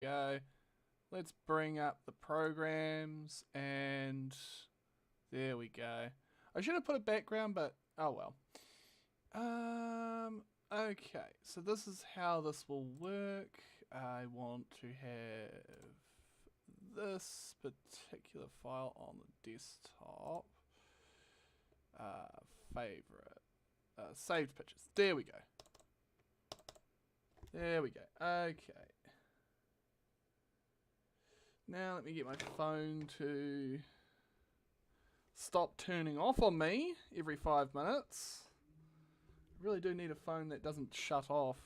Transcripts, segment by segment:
go. Let's bring up the programs, and there we go. I should have put a background, but oh well. Okay, so this is how this will work. I want to have this particular file on the desktop. Favorite. Saved pictures. There we go. There we go. Okay. Now let me get my phone to stop turning off on me every 5 minutes. I really do need a phone that doesn't shut off.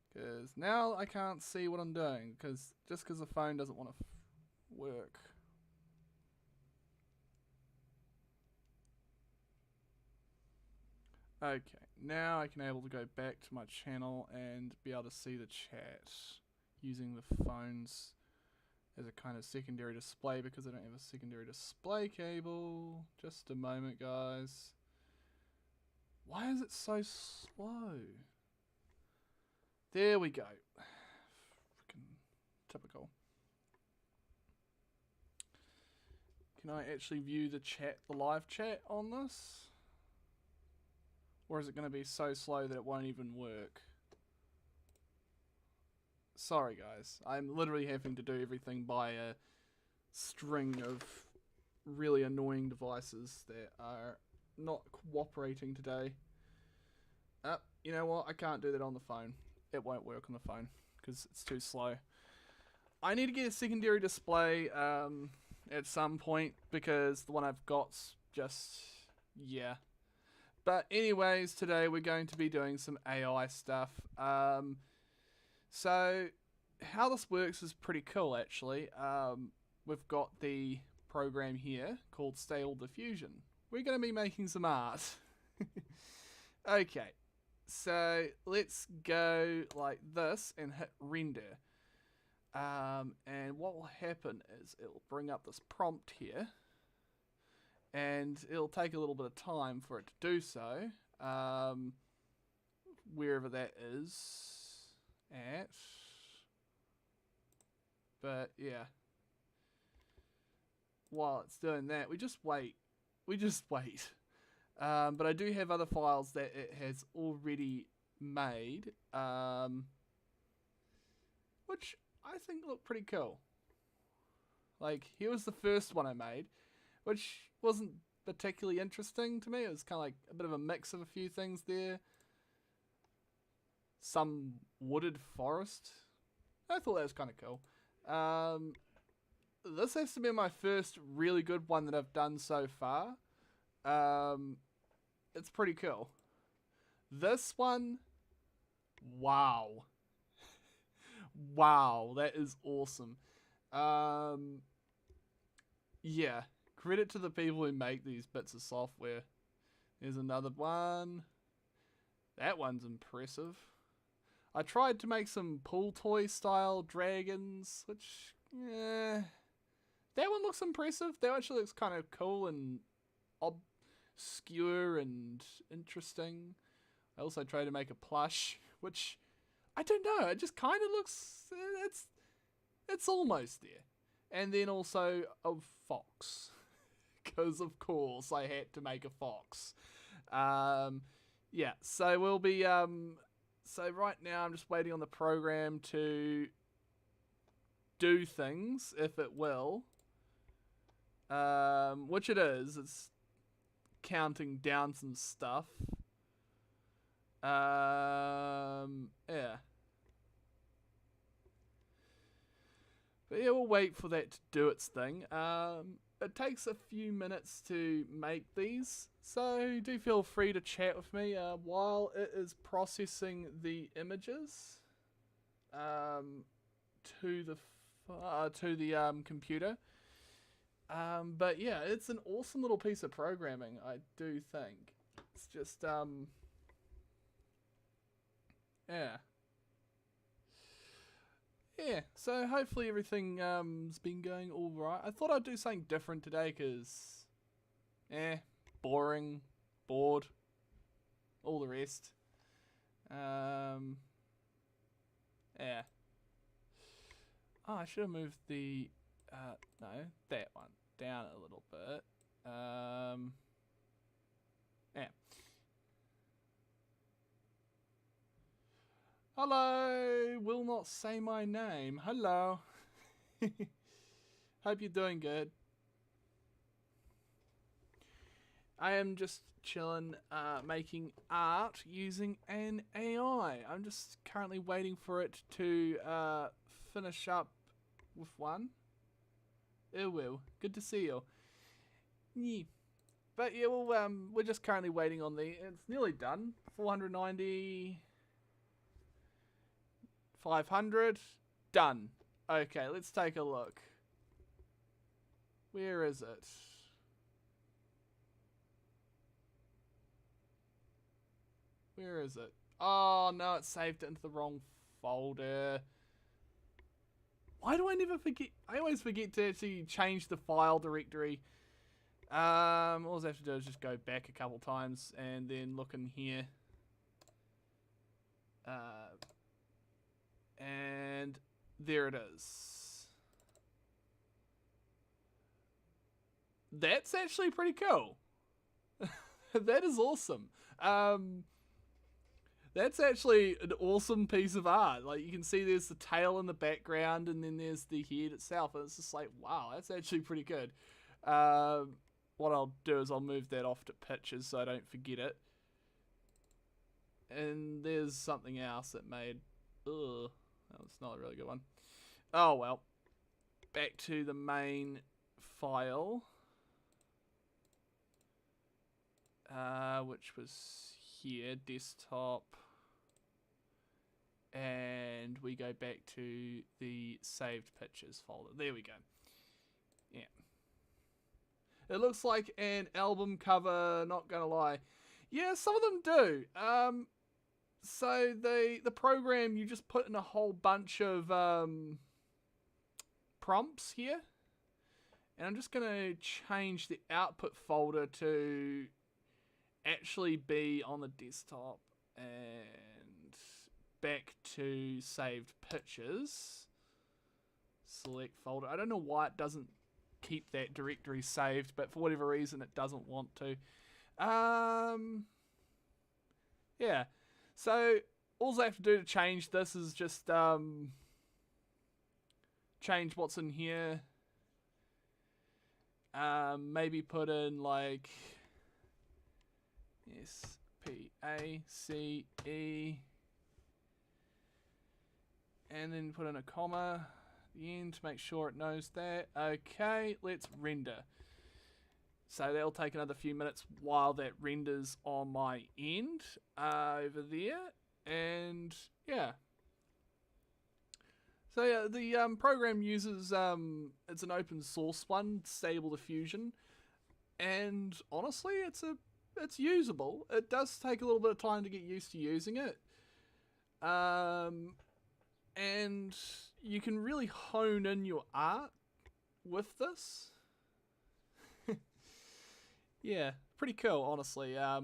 Because now I can't see what I'm doing. Just because the phone doesn't want to work. Okay, now I can able to go back to my channel and be able to see the chat using the phones as a kind of secondary display because I don't have a secondary display cable. Just a moment, guys. Why is it so slow? There we go. Freaking typical. Can I actually view the chat, the live chat on this? Or is it going to be so slow that it won't even work? Sorry guys, I'm literally having to do everything by a string of really annoying devices that are not cooperating today. You know what? I can't do that on the phone. It won't work on the phone because it's too slow. I need to get a secondary display at some point because the one I've got's just, yeah. But anyways, today we're going to be doing some AI stuff. So how this works is pretty cool actually. We've got the program here called Stable Diffusion. We're going to be making some art. Okay, so let's go like this and hit render. And what will happen is it'll bring up this prompt here. And it'll take a little bit of time for it to do so. Wherever that is at. But yeah. While it's doing that, we just wait. But I do have other files that it has already made. Which I think look pretty cool. Like, here was the first one I made, which wasn't particularly interesting to me. It was kind of like a bit of a mix of a few things there. Some wooded forest. I thought that was kind of cool. This has to be my first really good one that I've done so far. It's pretty cool. This one, wow. Wow, that is awesome. Yeah, credit to the people who make these bits of software. There's another one. That one's impressive. I tried to make some pool toy style dragons, which, yeah, that one looks impressive. That actually looks kind of cool and obscure and interesting. I also tried to make a plush, which I don't know. It just kind of looks. It's almost there. And then also a fox, because of course I had to make a fox. Yeah. So we'll be. So right now I'm just waiting on the program to do things, if it will. Which it is. It's counting down some stuff. Yeah. But yeah, we'll wait for that to do its thing. It takes a few minutes to make these, so do feel free to chat with me while it is processing the images to the computer. But yeah, it's an awesome little piece of programming, I do think. It's just yeah. Yeah, so hopefully everything has been going alright. I thought I'd do something different today because, boring, bored, all the rest. And Yeah. Oh, I should have moved the, no, that one down a little bit. Yeah. Hello, will not say my name. Hello. Hope you're doing good. I am just chilling, making art using an AI. I'm just currently waiting for it to finish up with one. It will. Good to see you. Yeah. But yeah, well, we're just currently waiting on the. It's nearly done. 490. 500. Done. Okay, let's take a look. Where is it? Where is it? Oh, no, it saved it into the wrong folder. Why do I never forget? I always forget to actually change the file directory. All I have to do is just go back a couple times and then look in here. And there it is. That's actually pretty cool. That is awesome. That's actually an awesome piece of art. Like, you can see there's the tail in the background and then there's the head itself. And it's just like, wow, that's actually pretty good. What I'll do is I'll move that off to pictures so I don't forget it. And there's something else that made... Ugh, that was not a really good one. Oh, well. Back to the main file. Which was here, desktop. And we go back to the saved pictures folder. There we go. Yeah. It looks like an album cover, not gonna lie. Yeah, some of them do. So the program, you just put in a whole bunch of prompts here. And I'm just gonna change the output folder to actually be on the desktop and back to saved pictures. Select folder. I don't know why it doesn't keep that directory saved, but for whatever reason it doesn't want to. Yeah. So all I have to do to change this is just change what's in here. Maybe put in like SPACE and then put in a comma at the end to make sure it knows that. Okay, let's render. So that'll take another few minutes while that renders on my end over there. And yeah. So yeah, the program uses, it's an open source one, Stable Diffusion. And honestly, it's usable. It does take a little bit of time to get used to using it. And you can really hone in your art with this. Yeah, pretty cool, honestly. Yeah.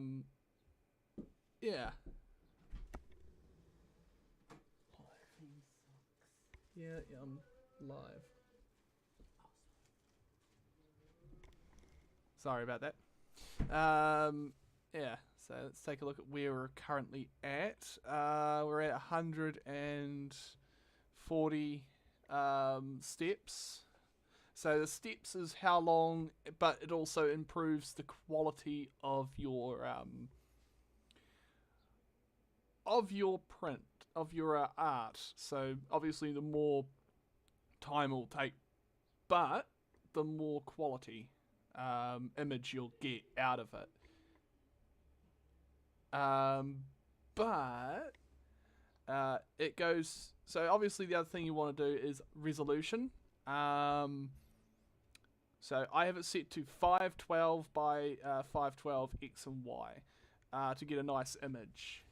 Yeah, I'm live. Sorry about that. Yeah, so let's take a look at where we're currently at. We're at 140 steps. So the steps is how long, but it also improves the quality of your print, of your art. So obviously the more time it'll take, but the more quality image you'll get out of it. But it goes, so obviously the other thing you want to do is resolution. So I have it set to 512 by 512 X and Y to get a nice image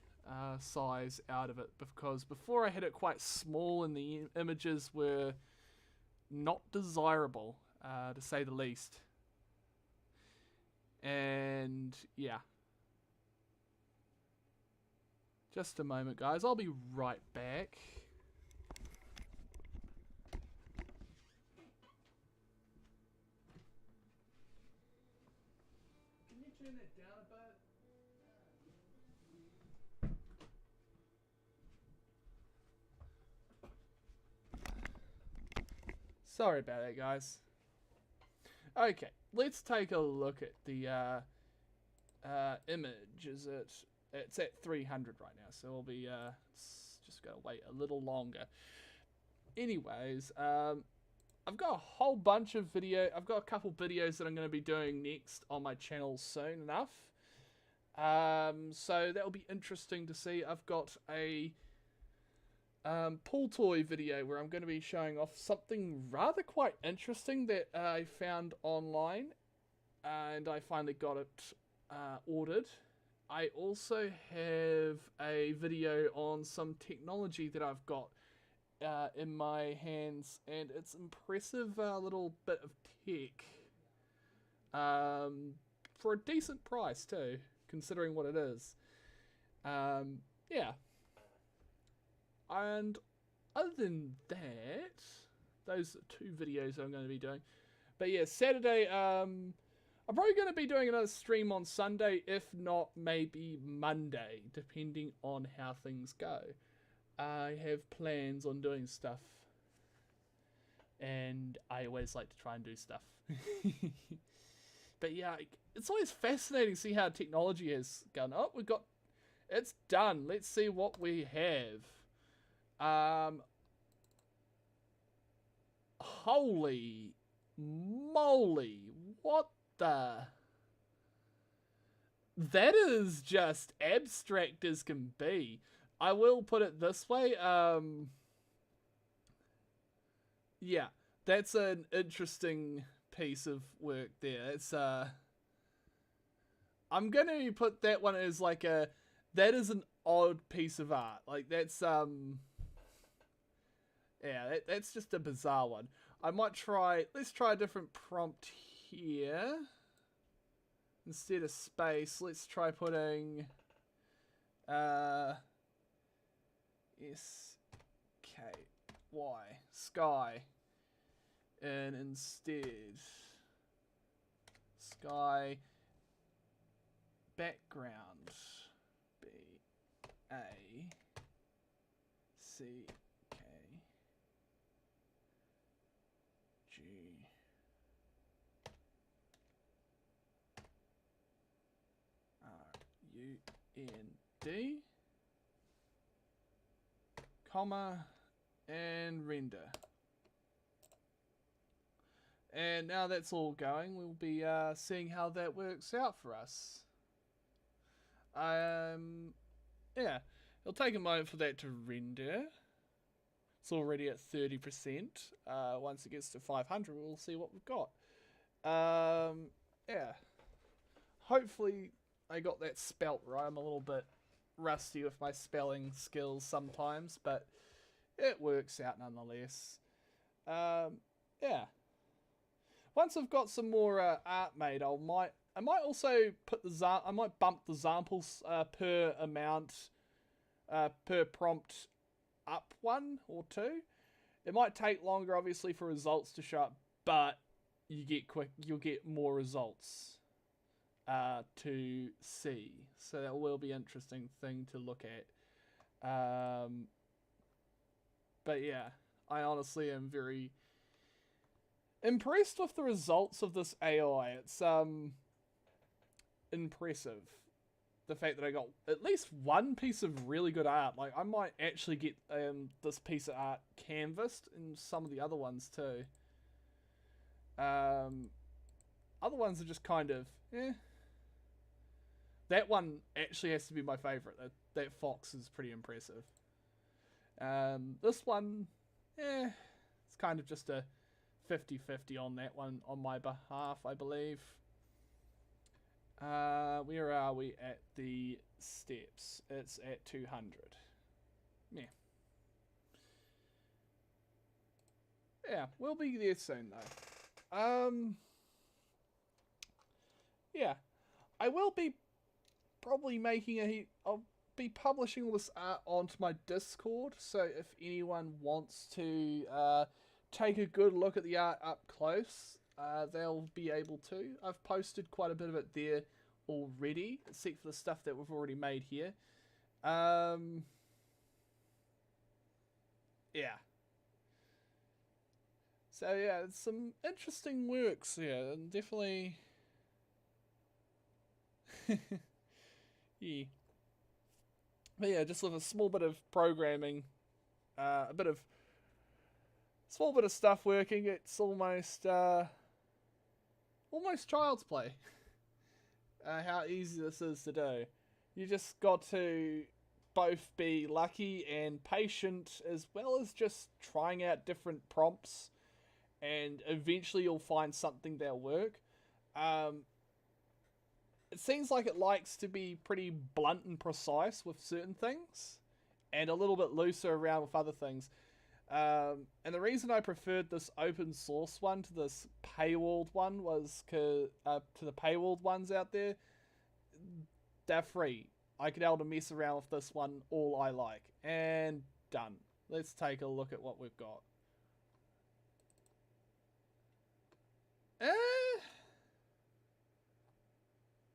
size out of it, because before I had it quite small and the images were not desirable, to say the least. And yeah. Just a moment, guys. I'll be right back. turn that down a bit? Sorry about that, guys. Okay, let's take a look at the image. It's at 300 right now, so we'll be just gonna wait a little longer. Anyways, I've got a whole bunch of I've got a couple videos that I'm going to be doing next on my channel soon enough. So that'll be interesting to see. I've got a pool toy video where I'm going to be showing off something rather quite interesting that I found online, and I finally got it ordered. I also have a video on some technology that I've got in my hands, and it's impressive little bit of tech for a decent price too, considering what it is. Yeah. And other than that, those are 2 videos I'm going to be doing. But yeah, Saturday, I'm probably going to be doing another stream on Sunday, if not maybe Monday, depending on how things go. I have plans on doing stuff, and I always like to try and do stuff. But yeah, it's always fascinating to see how technology has gone. Oh, it's done. Let's see what we have. Holy moly, what the? That is just abstract as can be. I will put it this way, yeah, that's an interesting piece of work there. It's, I'm gonna put that one as like that is an odd piece of art. Like, that's, yeah, that's just a bizarre one. I might let's try a different prompt here. Instead of space, let's try putting, S-K-Y, sky, and instead, sky, background, B-A-C-K-G-R-U-N-D, comma, and render. And now that's all going, we'll be seeing how that works out for us. Yeah, it'll take a moment for that to render. It's already at 30%. Once it gets to 500, we'll see what we've got. Yeah. Hopefully I got that spelt right. I'm a little bit rusty with my spelling skills sometimes, but it works out nonetheless. Yeah. Once I've got some more art made, I might also put I might bump the samples per amount per prompt up 1 or 2. It might take longer, obviously, for results to show up, but you'll get more results to see. So that will be an interesting thing to look at. But yeah, I honestly am very impressed with the results of this AI. It's impressive. The fact that I got at least one piece of really good art. Like, I might actually get this piece of art canvassed and some of the other ones too. Other ones are just kind of, eh. That one actually has to be my favourite. That fox is pretty impressive. This one, it's kind of just a 50-50 on that one on my behalf, I believe. Where are we at the steps? It's at 200. Yeah. Yeah, we'll be there soon though. Yeah. I will be probably making I'll be publishing all this art onto my Discord, so if anyone wants to take a good look at the art up close, they'll be able to. I've posted quite a bit of it there already, except for the stuff that we've already made here. Yeah. So yeah, it's some interesting works here, and definitely, yeah. But yeah, just with a small bit of programming, a bit of small bit of stuff working, it's almost child's play. How easy this is to do. You just got to both be lucky and patient, as well as just trying out different prompts, and eventually you'll find something that'll work. It seems like it likes to be pretty blunt and precise with certain things, and a little bit looser around with other things. And the reason I preferred this open source one to this paywalled one was to the paywalled ones out there, they're free. I could be able to mess around with this one all I like. And done. Let's take a look at what we've got.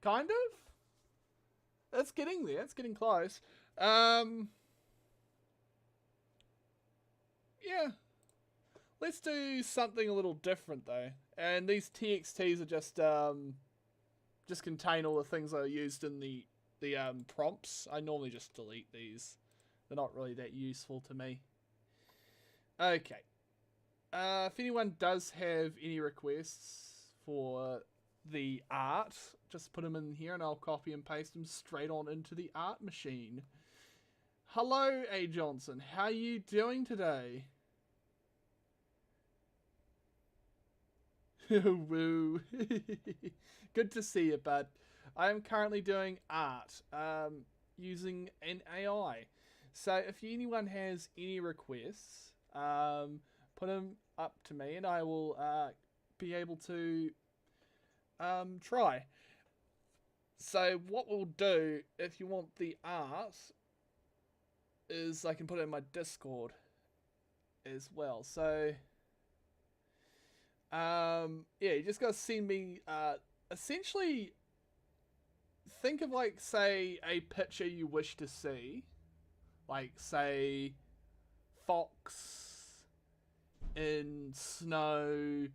Kind of. It's getting there. It's getting close. Yeah. Let's do something a little different though. And these TXTs are just contain all the things I used in the prompts. I normally just delete these. They're not really that useful to me. Okay. If anyone does have any requests for the art, just put them in here and I'll copy and paste them straight on into the art machine. Hello, A. Johnson. How are you doing today? Woo. Good to see you, bud. I am currently doing art using an AI. So if anyone has any requests, put them up to me and I will be able to try. So what we'll do, if you want the art, is I can put it in my Discord as well. So yeah, you just gotta send me essentially think of, like, say, a picture you wish to see, like, say, fox in snow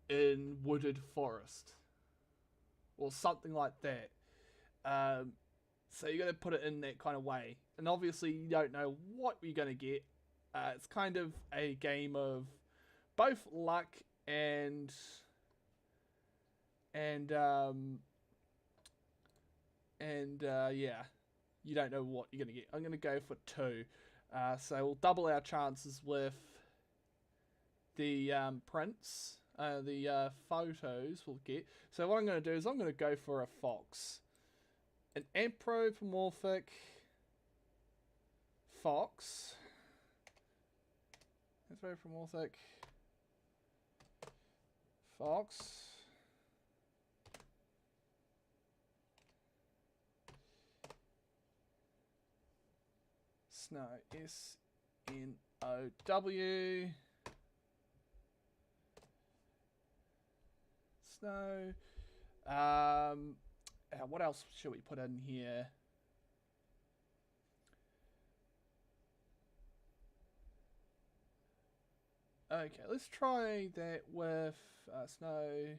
in wooded forest or something like that. So you're going to put it in that kind of way, and obviously you don't know what you're going to get. It's kind of a game of both luck and yeah, you don't know what you're going to get. I'm going to go for 2. So we'll double our chances with the prints, the photos we'll get. So what I'm going to do is I'm going to go for a fox. An anthropomorphic fox. Anthropomorphic fox. Snow. S-N-O-W. Snow. What else should we put in here? Okay, let's try that with snow.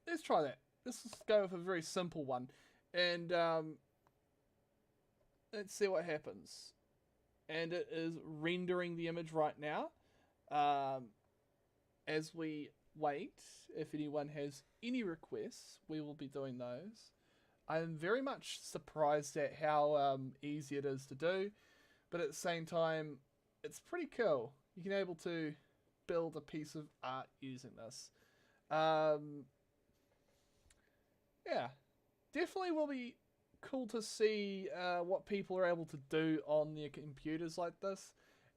Let's try that. Let's just go with a very simple one. And let's see what happens. And it is rendering the image right now. As we wait, if anyone has any requests, we will be doing those. I'm very much surprised at how easy it is to do, but at the same time, it's pretty cool. You can be able to build a piece of art using this. Yeah, definitely will be cool to see what people are able to do on their computers like this.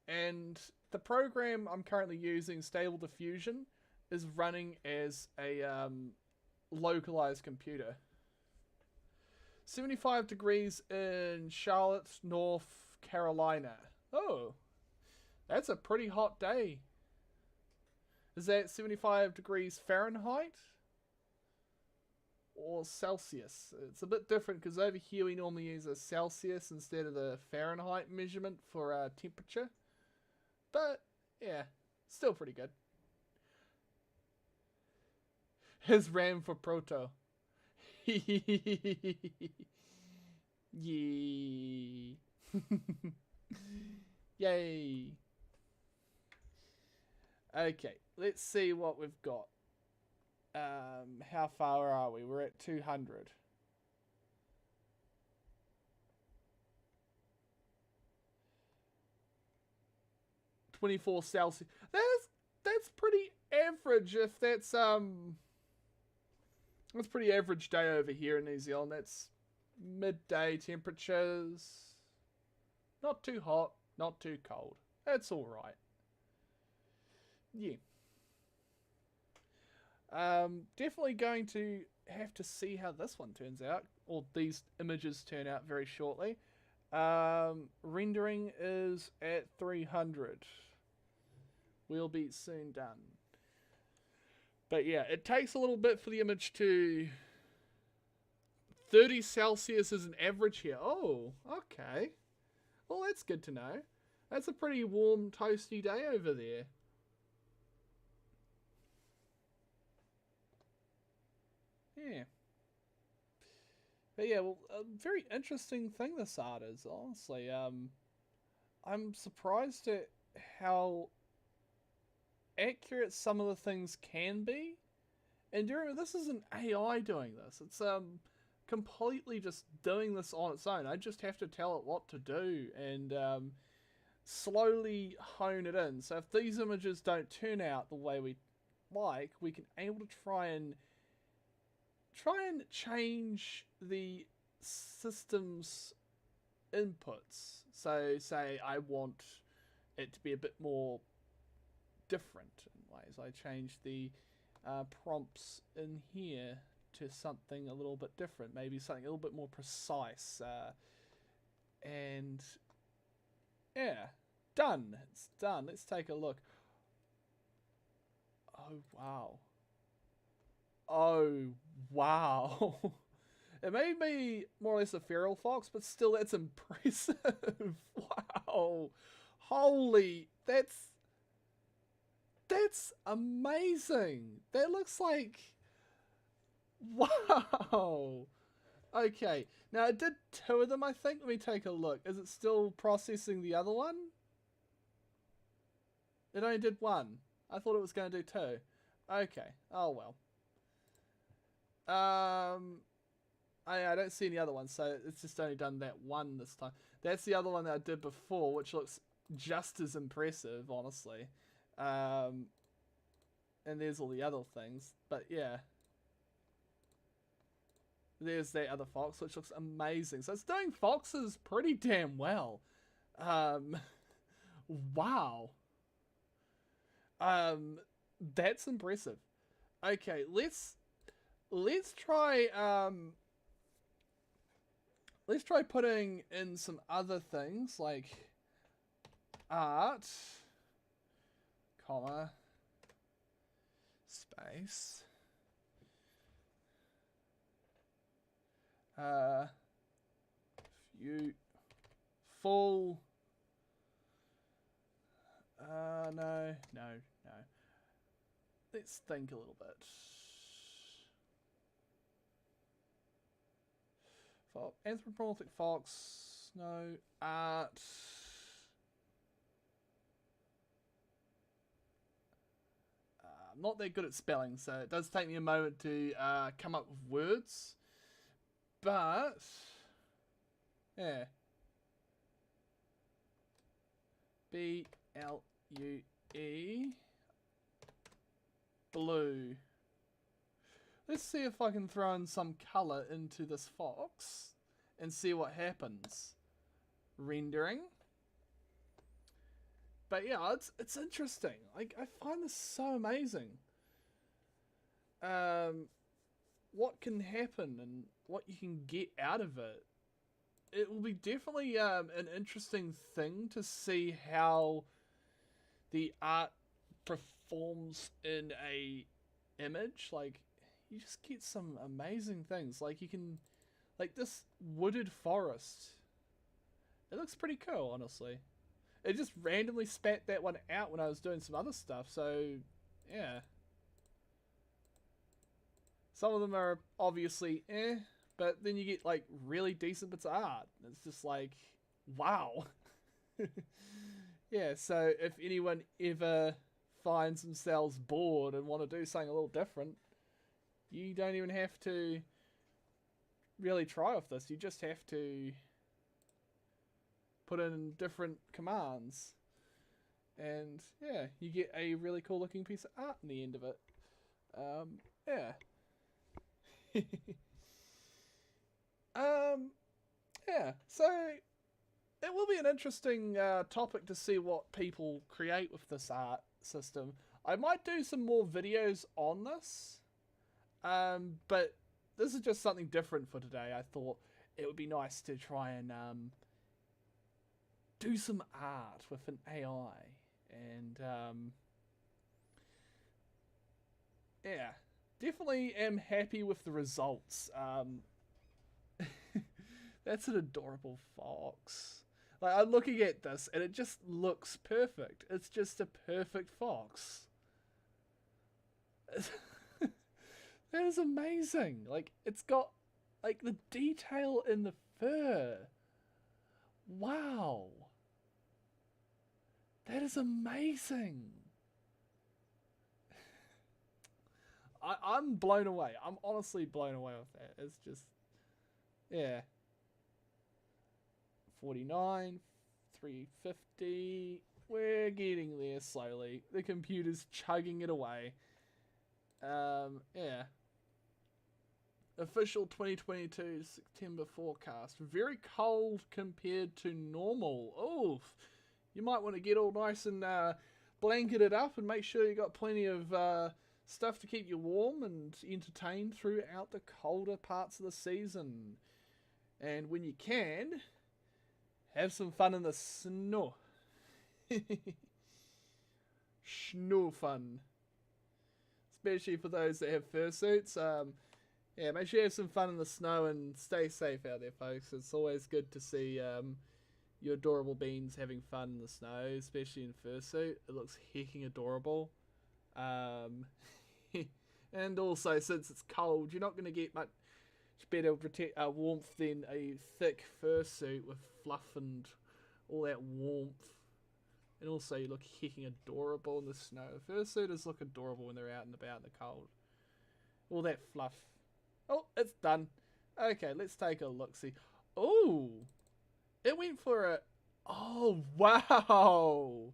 And the program I'm currently using, Stable Diffusion, is running as a localized computer. 75 degrees in Charlotte, North Carolina. Oh, that's a pretty hot day. Is that 75 degrees Fahrenheit? or Celsius. It's a bit different because over here we normally use a Celsius instead of the Fahrenheit measurement for temperature. But yeah, still pretty good. His RAM for Proto. Yay. Yay. Okay, let's see what we've got. How far are we? We're at 200. .24 Celsius. That's pretty average. If that's pretty average day over here in New Zealand. That's midday temperatures. Not too hot, not too cold. That's all right. Yeah. Definitely going to have to see how this one turns out, or these images turn out very shortly. Rendering is at 300. We'll be soon done. But yeah, it takes a little bit for the image to... 30 Celsius is an average here. Oh, okay. Well, that's good to know. That's a pretty warm, toasty day over there. Yeah. But yeah, well, a very interesting thing this art is, honestly. I'm surprised at how accurate some of the things can be. And this is an AI doing this. It's completely just doing this on its own. I just have to tell it what to do and slowly hone it in. So if these images don't turn out the way we like, we can able to try and change the system's inputs. So say I want it to be a bit more different in ways. I change the prompts in here to something a little bit different, maybe something a little bit more precise, and yeah, done. It's done. Let's take a look. Oh wow. Oh wow. It may be more or less a feral fox, but still, that's impressive. Wow. Holy, that's amazing. That looks like... Wow. Okay. Now, it did 2 of them, I think. Let me take a look. Is it still processing the other one? It only did 1. I thought it was going to do 2. Okay. Oh, well. I don't see any other ones, so it's just only done that 1 this time. That's the other one that I did before, which looks just as impressive, honestly. And there's all the other things. But, yeah. There's that other fox, which looks amazing. So it's doing foxes pretty damn well. Wow. That's impressive. Okay, let's try putting in some other things like art, comma, space, view, full, no. Let's think a little bit. Anthropomorphic fox, no, art. I'm not that good at spelling, so it does take me a moment to come up with words. But, yeah. B-L-U-E. Blue. Let's see if I can throw in some colour into this fox and see what happens. Rendering. But yeah, it's interesting. Like, I find this so amazing. What can happen and what you can get out of it. It will be definitely an interesting thing to see how the art performs in a image. Like, you just get some amazing things. Like you can, like this wooded forest. It looks pretty cool, honestly. It just randomly spat that one out when I was doing some other stuff. So, yeah. Some of them are obviously but then you get like really decent bits of art. It's just like, wow. Yeah, so if anyone ever finds themselves bored and want to do something a little different, you don't even have to really try with this. You just have to put in different commands. And yeah, you get a really cool looking piece of art in the end of it. Yeah. Yeah, so it will be an interesting topic to see what people create with this art system. I might do some more videos on this, but this is just something different for today. I thought it would be nice to try and do some art with an AI, and yeah, definitely am happy with the results. That's an adorable fox. Like, I'm looking at this and it just looks perfect. It's just a perfect fox. That is amazing. Like, it's got, like, the detail in the fur. Wow. That is amazing. I'm blown away. I'm honestly blown away with that. It's just, yeah. 49, 350. We're getting there slowly. The computer's chugging it away. Yeah. Official 2022 September forecast. Very cold compared to normal. Oof. You might want to get all nice and blanketed up and make sure you got plenty of stuff to keep you warm and entertained throughout the colder parts of the season. And when you can, have some fun in the snow. Snow fun. Especially for those that have fursuits. Yeah, make sure you have some fun in the snow and stay safe out there, folks. It's always good to see your adorable beans having fun in the snow, especially in fursuit. It looks hecking adorable. And also, since it's cold, you're not going to get much better warmth than a thick fursuit with fluff and all that warmth. And also, you look hecking adorable in the snow. Fursuiters look adorable when they're out and about in the cold. All that fluff. Oh, it's done. Okay, let's take a look-see. Oh, it went for a... Oh, wow.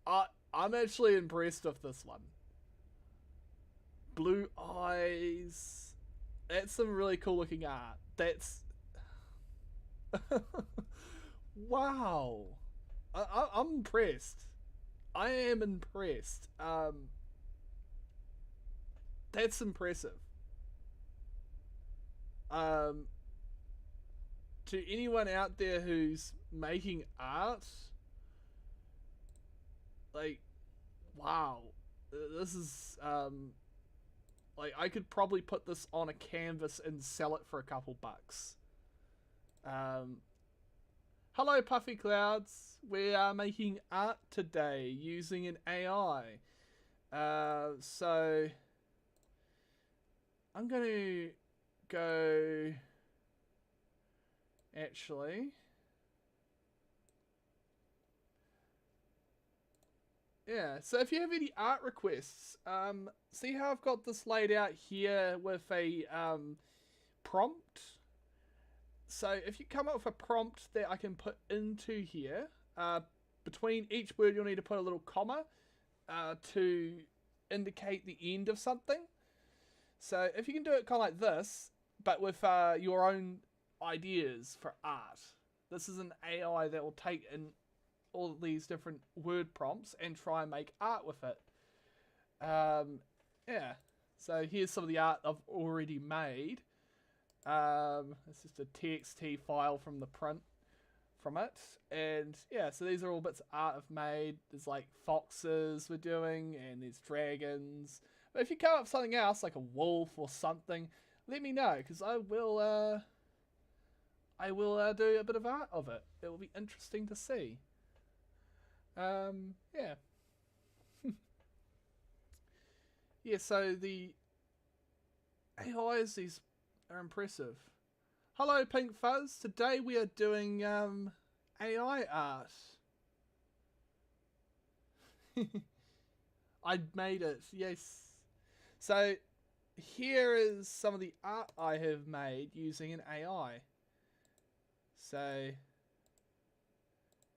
I'm actually impressed with this one. Blue eyes. That's some really cool looking art. That's... Wow. I'm impressed. I am impressed. That's impressive. To anyone out there who's making art, like, wow. This is, like, I could probably put this on a canvas and sell it for a couple bucks. Hello, Puffy Clouds. We are making art today using an AI. So I'm going to go... Actually... Yeah, so if you have any art requests, see how I've got this laid out here with a prompt? So if you come up with a prompt that I can put into here, between each word you'll need to put a little comma to indicate the end of something. So if you can do it kind of like this, but with your own ideas for art. This is an AI that will take in all these different word prompts and try and make art with it. Yeah. So here's some of the art I've already made. It's just a TXT file from the print from it. And yeah, so these are all bits of art I've made. There's like foxes we're doing, and there's dragons. But if you come up with something else, like a wolf or something, let me know, because I will do a bit of art of it. It will be interesting to see. Yeah. Yeah, so the AIs, these are impressive. Hello, Pink Fuzz. Today we are doing AI art. I made it, yes. So here is some of the art I have made using an AI. So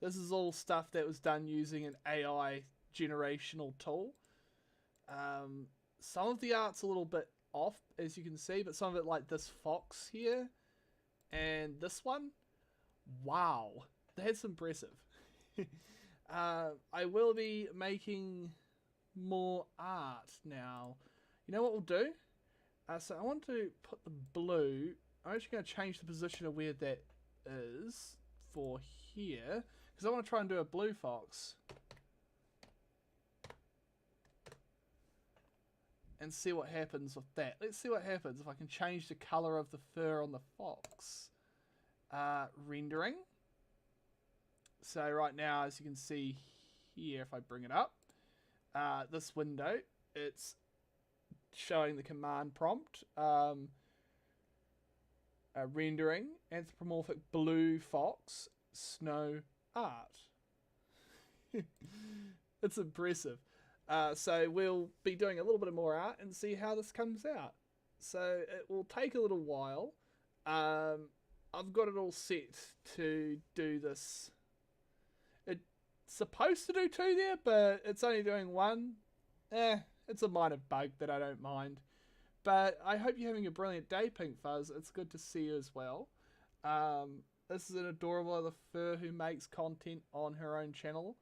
this is all stuff that was done using an AI generational tool. Some of the art's a little bit off, as you can see, but some of it, like this fox here and this one, wow, that's impressive. I will be making more art now. You know what we'll do? So I want to put the blue. I'm actually going to change the position of where that is for here, because I want to try and do a blue fox and see what happens with that. Let's see what happens if I can change the color of the fur on the fox. Rendering. So right now, as you can see here, if I bring it up, this window, it's showing the command prompt, rendering anthropomorphic blue fox snow art. It's impressive. So we'll be doing a little bit more art and see how this comes out. So it will take a little while. I've got it all set to do this. It's supposed to do 2 there, but it's only doing 1. It's a minor bug that I don't mind. But I hope you're having a brilliant day, Pink Fuzz. It's good to see you as well. This is an adorable other fur who makes content on her own channel.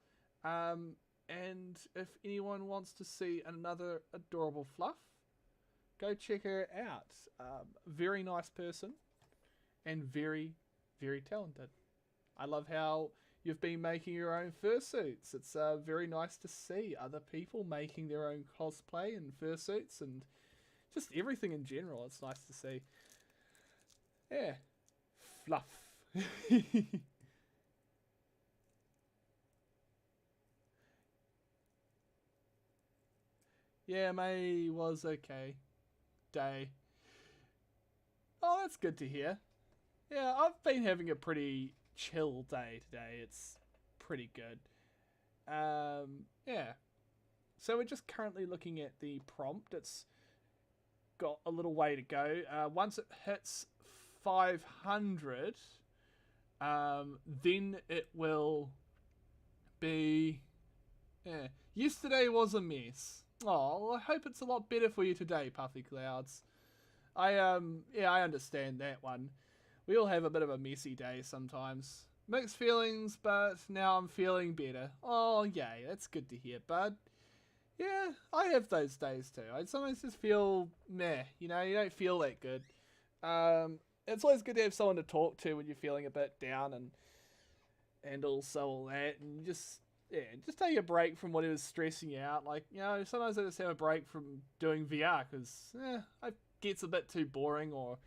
And if anyone wants to see another adorable fluff, go check her out. Very nice person and very, very talented. I love how you've been making your own fursuits. It's very nice to see other people making their own cosplay and fursuits and just everything in general. It's nice to see. Yeah. Fluff. Yeah, May was okay. Day. Oh, that's good to hear. Yeah, I've been having a pretty chill day today. It's pretty good. Yeah. So we're just currently looking at the prompt. It's got a little way to go. Once it hits 500, then it will be... Yeah. Yesterday was a mess. Oh, I hope it's a lot better for you today, Puffy Clouds. Yeah, I understand that one. We all have a bit of a messy day sometimes. Mixed feelings, but now I'm feeling better. Oh, yay, that's good to hear, bud. Yeah, I have those days too. I sometimes just feel meh, you know, you don't feel that good. It's always good to have someone to talk to when you're feeling a bit down and also all that, and just take a break from whatever's stressing you out. Like, you know, sometimes I just have a break from doing VR because it gets a bit too boring, or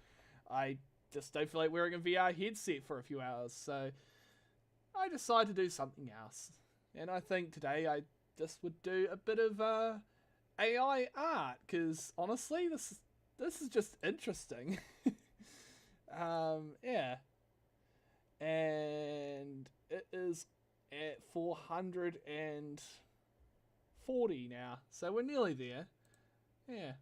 I just don't feel like wearing a VR headset for a few hours. So I decide to do something else. And I think today I just would do a bit of AI art because honestly, this is just interesting. Yeah. And it is at 440 now, so we're nearly there. Yeah.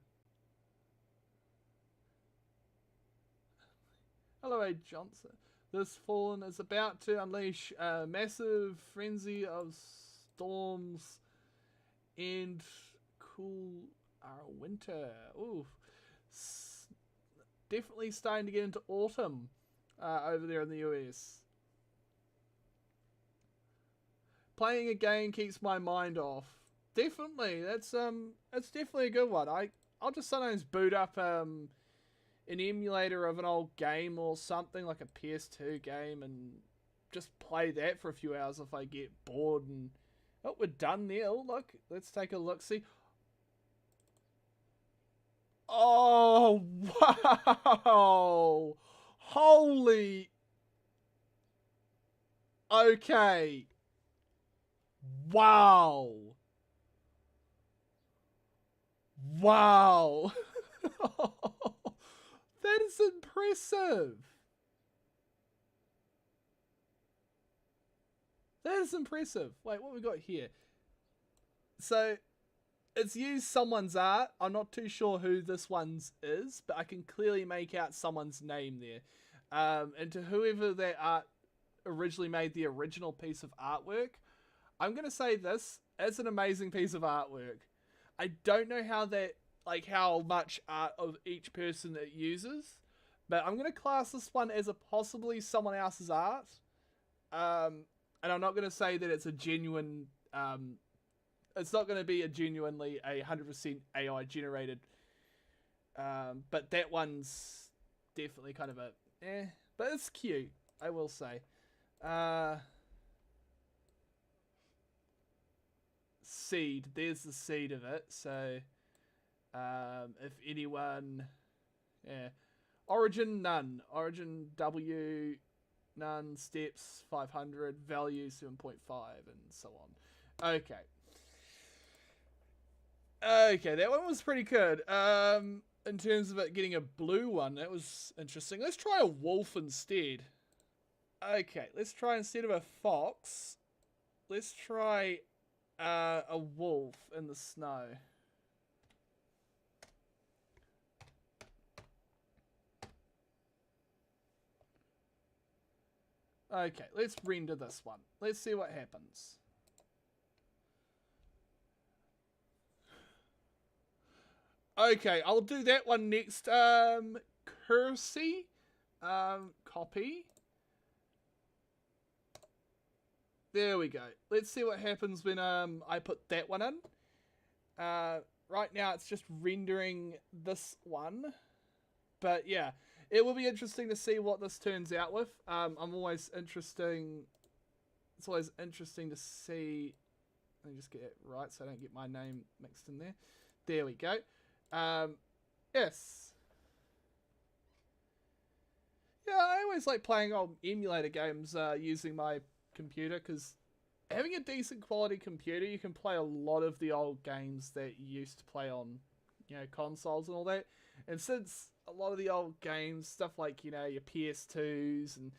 Hello, A. Johnson. This fallen is about to unleash a massive frenzy of storms and cool winter. Ooh, definitely starting to get into autumn over there in the US. Playing a game keeps my mind off. Definitely, that's definitely a good one. I'll just sometimes boot up an emulator of an old game or something like a PS2 game and just play that for a few hours if I get bored. And oh, we're done there. Oh, look, let's take a look. See, Oh, wow. Holy. Okay. Wow. Wow. That is impressive. That is impressive. Wait, what we got here? So, it's used someone's art. I'm not too sure who this one's is, but I can clearly make out someone's name there. And to whoever that art originally made the original piece of artwork, I'm going to say this as an amazing piece of artwork. I don't know how much art of each person it uses, but I'm going to class this one as a possibly someone else's art. And I'm not going to say that it's a genuine, it's not going to be a genuinely 100% AI generated. But that one's definitely kind of but it's cute, I will say. Seed, there's the seed of it. So, if anyone, yeah, origin none, origin W none, steps 500, value 7.5, and so on. Okay. Okay, that one was pretty good. In terms of it getting a blue one, that was interesting. Let's try a wolf instead. Okay, let's try instead of a fox. Let's try a wolf in the snow. Okay, let's render this one. Let's see what happens. Okay, I'll do that one next. Cursey. Copy. There we go. Let's see what happens when I put that one in. Right now it's just rendering this one. But yeah, it will be interesting to see what this turns out with. I'm always interesting. It's always interesting to see. Let me just get it right so I don't get my name mixed in there. There we go. Yes. Yeah, I always like playing old emulator games using my computer because having a decent quality computer, you can play a lot of the old games that you used to play on, consoles and all that. And since a lot of the old games, stuff like, your PS2s and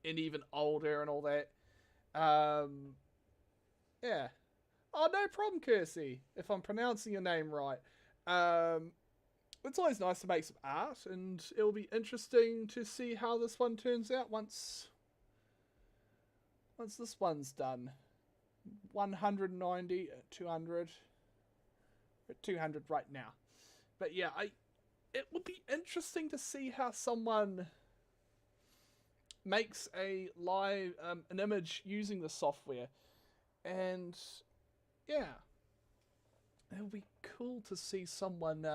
even older and all that, yeah. Oh, no problem, Kersey, if I'm pronouncing your name right. It's always nice to make some art, and it'll be interesting to see how this one turns out once this one's done. 190, 200, 200 right now. But yeah, it would be interesting to see how someone makes a live an image using the software, and yeah, it would be cool to see someone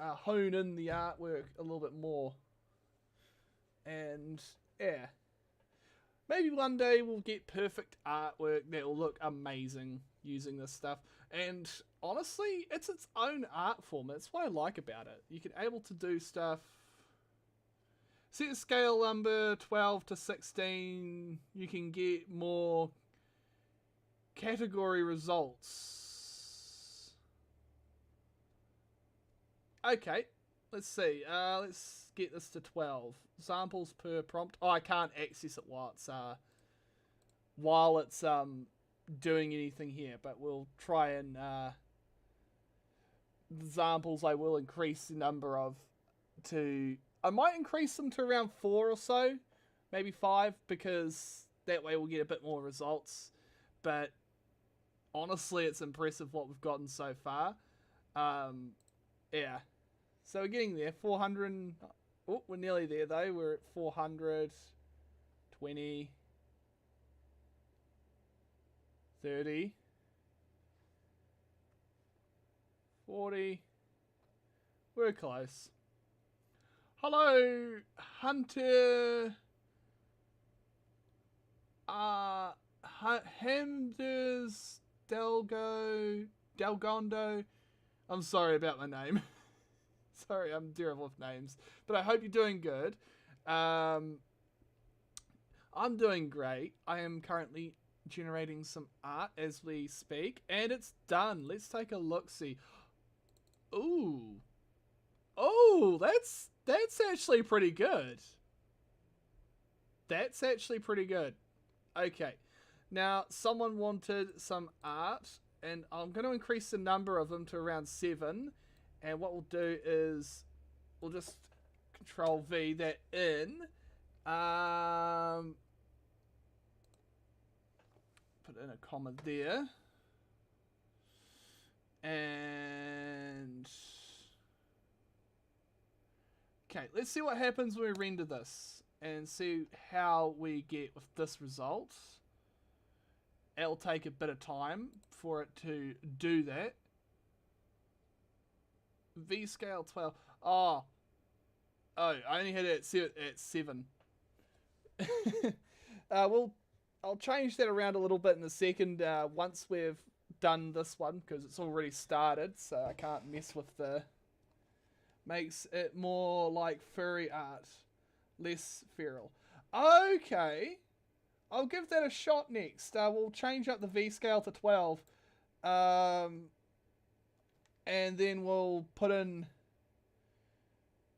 hone in the artwork a little bit more. And yeah, maybe one day we'll get perfect artwork that will look amazing using this stuff. And honestly, it's its own art form. That's what I like about it. You can able to do stuff. Set scale number 12 to 16. You can get more category results. Okay, let's see. Let's get this to 12 samples per prompt. Oh, I can't access it while it's doing anything here, but we'll try and examples. I will increase the number of to. I might increase them to around 4 or so, maybe 5, because that way we'll get a bit more results. But honestly, it's impressive what we've gotten so far. Yeah. So we're getting there. 400. Oh, we're nearly there though. We're at 400, 20, 30, 40. We're close. Hello, Hunter. Hamders Delgondo. I'm sorry about my name. Sorry, I'm terrible with names. But I hope you're doing good. I'm doing great. I am currently generating some art as we speak. And it's done. Let's take a look-see. Ooh. Oh, that's actually pretty good. That's actually pretty good. Okay. Now, someone wanted some art, and I'm going to increase the number of them to around 7. And what we'll do is we'll just Control V that in. Put in a comma there. And okay, let's see what happens when we render this and see how we get with this result. It'll take a bit of time for it to do that. V scale 12. Oh, I only had it at 7. I'll change that around a little bit in a second once we've done this one, because it's already started, so I can't mess with the... Makes it more like furry art, less feral. Okay, I'll give that a shot next. We'll change up the V scale to 12. And then we'll put in...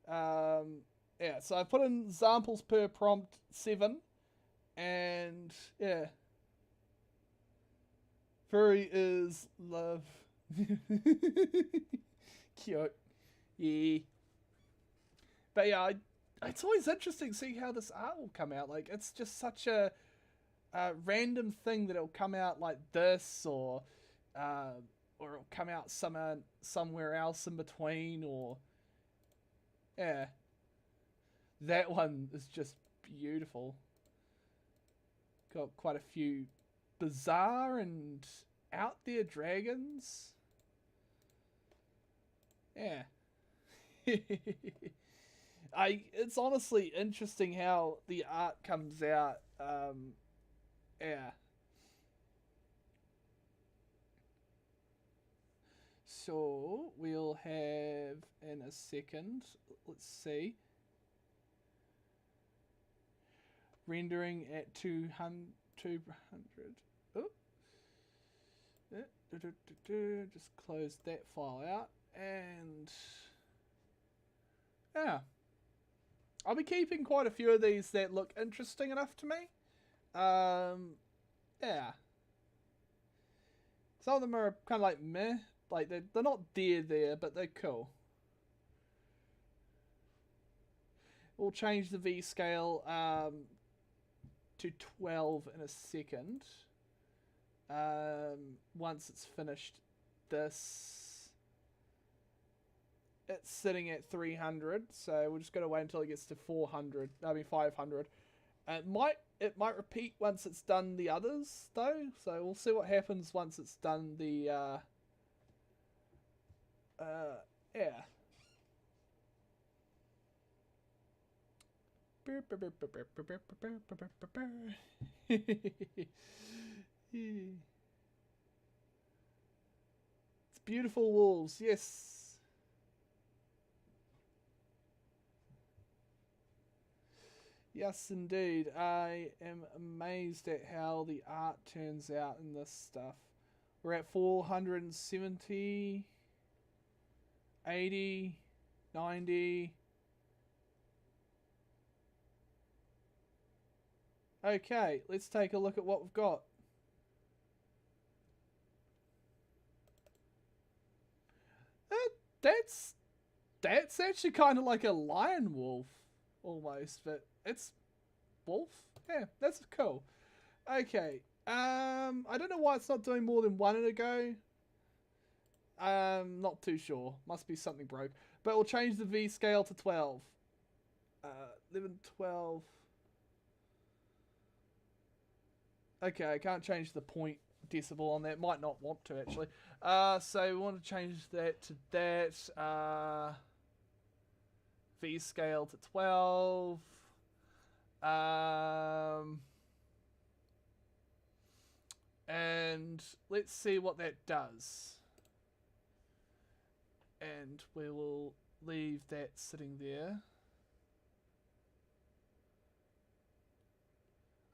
yeah, so I put in examples per prompt 7. And, yeah. Furry is love. Cute. Yeah. But yeah, it's always interesting to see how this art will come out. Like, it's just such a random thing that it'll come out like this, or it'll come out somewhere else in between, or... Yeah. That one is just beautiful. Got quite a few bizarre and out there dragons. Yeah. It's honestly interesting how the art comes out. Yeah. So we'll have in a second. Let's see. Rendering at 200. Oh. Just close that file out, and yeah, I'll be keeping quite a few of these that look interesting enough to me. Yeah, some of them are kind of like meh, like they're not there, but they're cool. We'll change the V scale to 12 in a second. Once it's finished this, it's sitting at 300, so we're just gonna wait until it gets to 400. I mean 500. It might repeat once it's done the others though, so we'll see what happens once it's done the yeah. It's beautiful walls, yes. Yes, indeed. I am amazed at how the art turns out in this stuff. We're at 470, 80, 90. Okay, let's take a look at what we've got. That's actually kind of like a lion wolf, almost, but it's wolf. Yeah, that's cool. Okay, I don't know why it's not doing more than one at a go. Not too sure. Must be something broke. But we'll change the V scale to 12. 11, 12. Okay, I can't change the point decibel on that. Might not want to, actually. So we want to change that to that. V scale to 12. And let's see what that does. And we will leave that sitting there.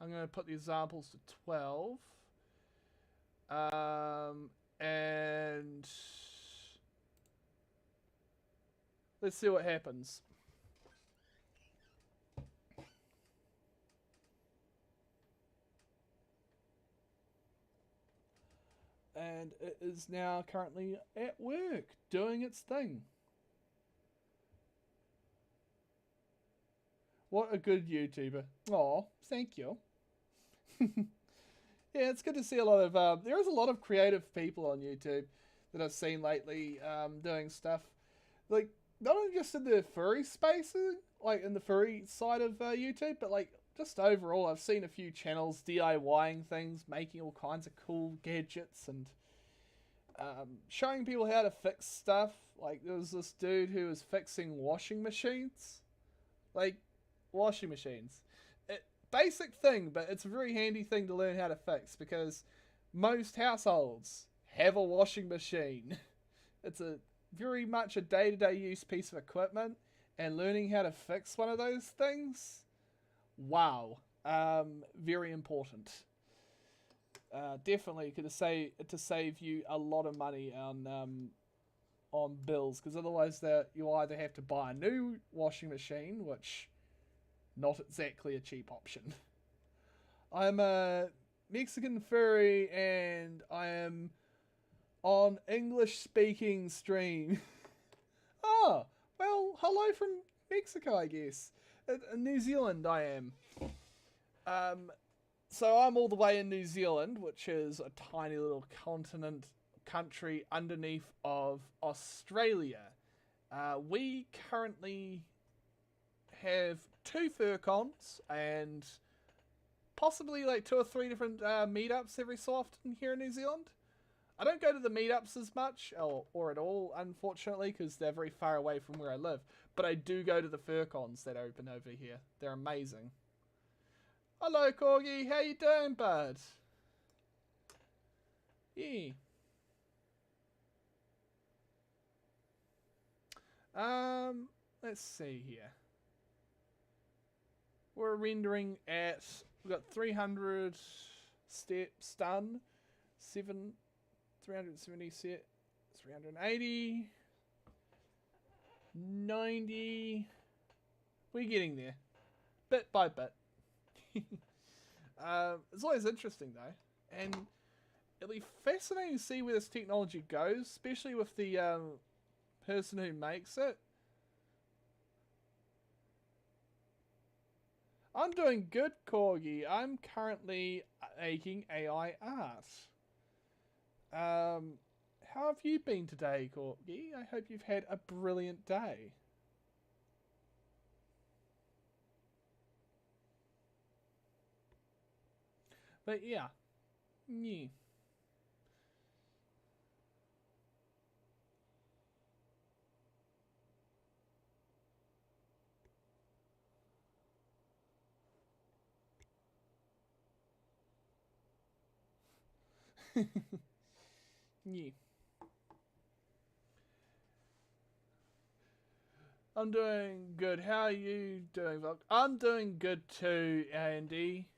I'm going to put the examples to 12. And let's see what happens. And it is now currently at work, doing its thing. What a good YouTuber. Aw, thank you. Yeah, it's good to see a lot of... there is a lot of creative people on YouTube that I've seen lately doing stuff. Like, not only just in the furry spaces, like in the furry side of YouTube, but like just overall, I've seen a few channels DIYing things, making all kinds of cool gadgets and showing people how to fix stuff. Like, there was this dude who was fixing washing machines. Like, washing machines. Basic thing, but it's a very handy thing to learn how to fix because most households have a washing machine. It's a very much a day-to-day use piece of equipment, and learning how to fix one of those things, wow, very important. Definitely could say to save you a lot of money on bills, because otherwise you either have to buy a new washing machine, which not exactly a cheap option. I'm a Mexican furry and I am on English speaking stream. Oh, well, hello from Mexico, I guess. In New Zealand I am. So I'm all the way in New Zealand, which is a tiny little country underneath of Australia. We currently have 2 fur cons and possibly like 2 or 3 different meetups every so often here in New Zealand. I don't go to the meetups as much or at all, unfortunately, because they're very far away from where I live. But I do go to the fur cons that open over here. They're amazing. Hello, Corgi. How you doing, bud? Yeah. Let's see here. We're rendering at, we've got 300 steps done, 370 set, 380, 90. We're getting there, bit by bit. It's always interesting though, and it'll be fascinating to see where this technology goes, especially with the person who makes it. I'm doing good, Corgi. I'm currently making AI art. How have you been today, Corgi? I hope you've had a brilliant day. But yeah. Yeah. Yeah. I'm doing good. How are you doing, Vlog? I'm doing good too, Andy.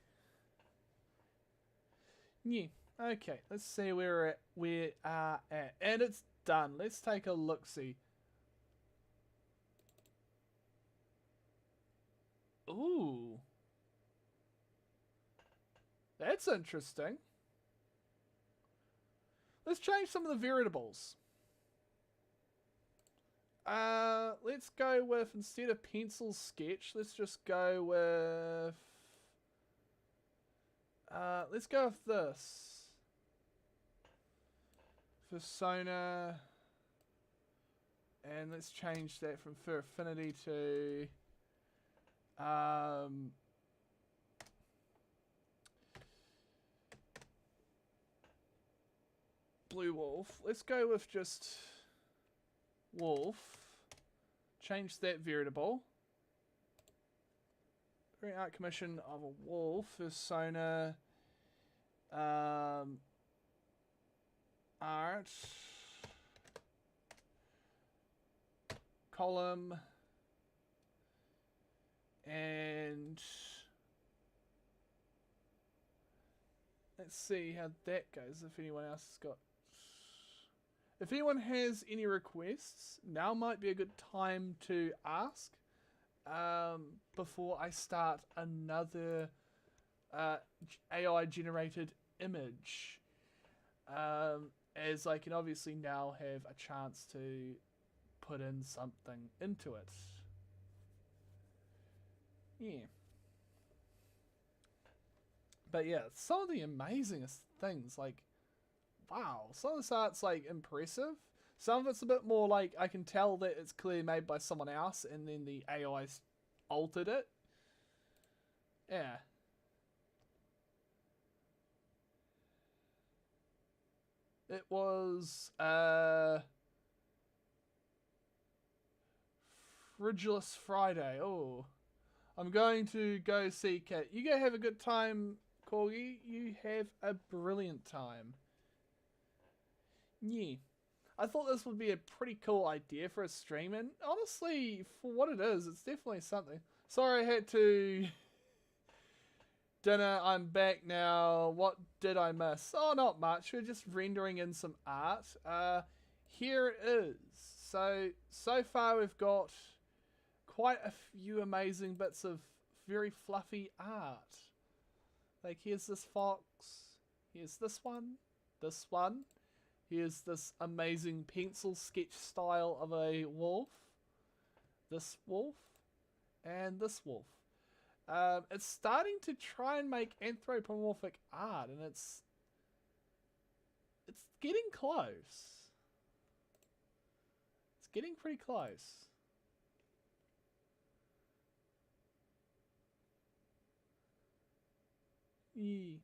Yeah. Okay, let's see where we are at. And it's done. Let's take a look-see. Ooh. That's interesting. Let's change some of the variables. Let's go with, instead of pencil sketch, let's just go with... let's go with this. Persona. And let's change that from Fur Affinity to... Blue Wolf. Let's go with just Wolf. Change that variable. Very art commission of a wolf. Persona. Art. column. And let's see how that goes. If anyone else has got... If anyone has any requests, now might be a good time to ask. Before I start another AI generated image. As I can obviously now have a chance to put in something into it. Yeah. But yeah, some of the amazingest things, like, wow, some of this art's like impressive. Some of it's a bit more like I can tell that it's clearly made by someone else and then the AI's altered it. Yeah. It was Fridgeless Friday. Oh. I'm going to go see Kat. You go have a good time, Corgi. You have a brilliant time. Yeah. I thought this would be a pretty cool idea for a stream, and honestly, for what it is, it's definitely something. Sorry I had to... Dinner, I'm back now. What did I miss? Oh, not much. We're just rendering in some art. Here it is. So far we've got quite a few amazing bits of very fluffy art. Like, here's this fox. Here's this one. This one. Here's this amazing pencil sketch style of a wolf. This wolf. And this wolf. It's starting to try and make anthropomorphic art, and it's getting close. It's getting pretty close. Yeah.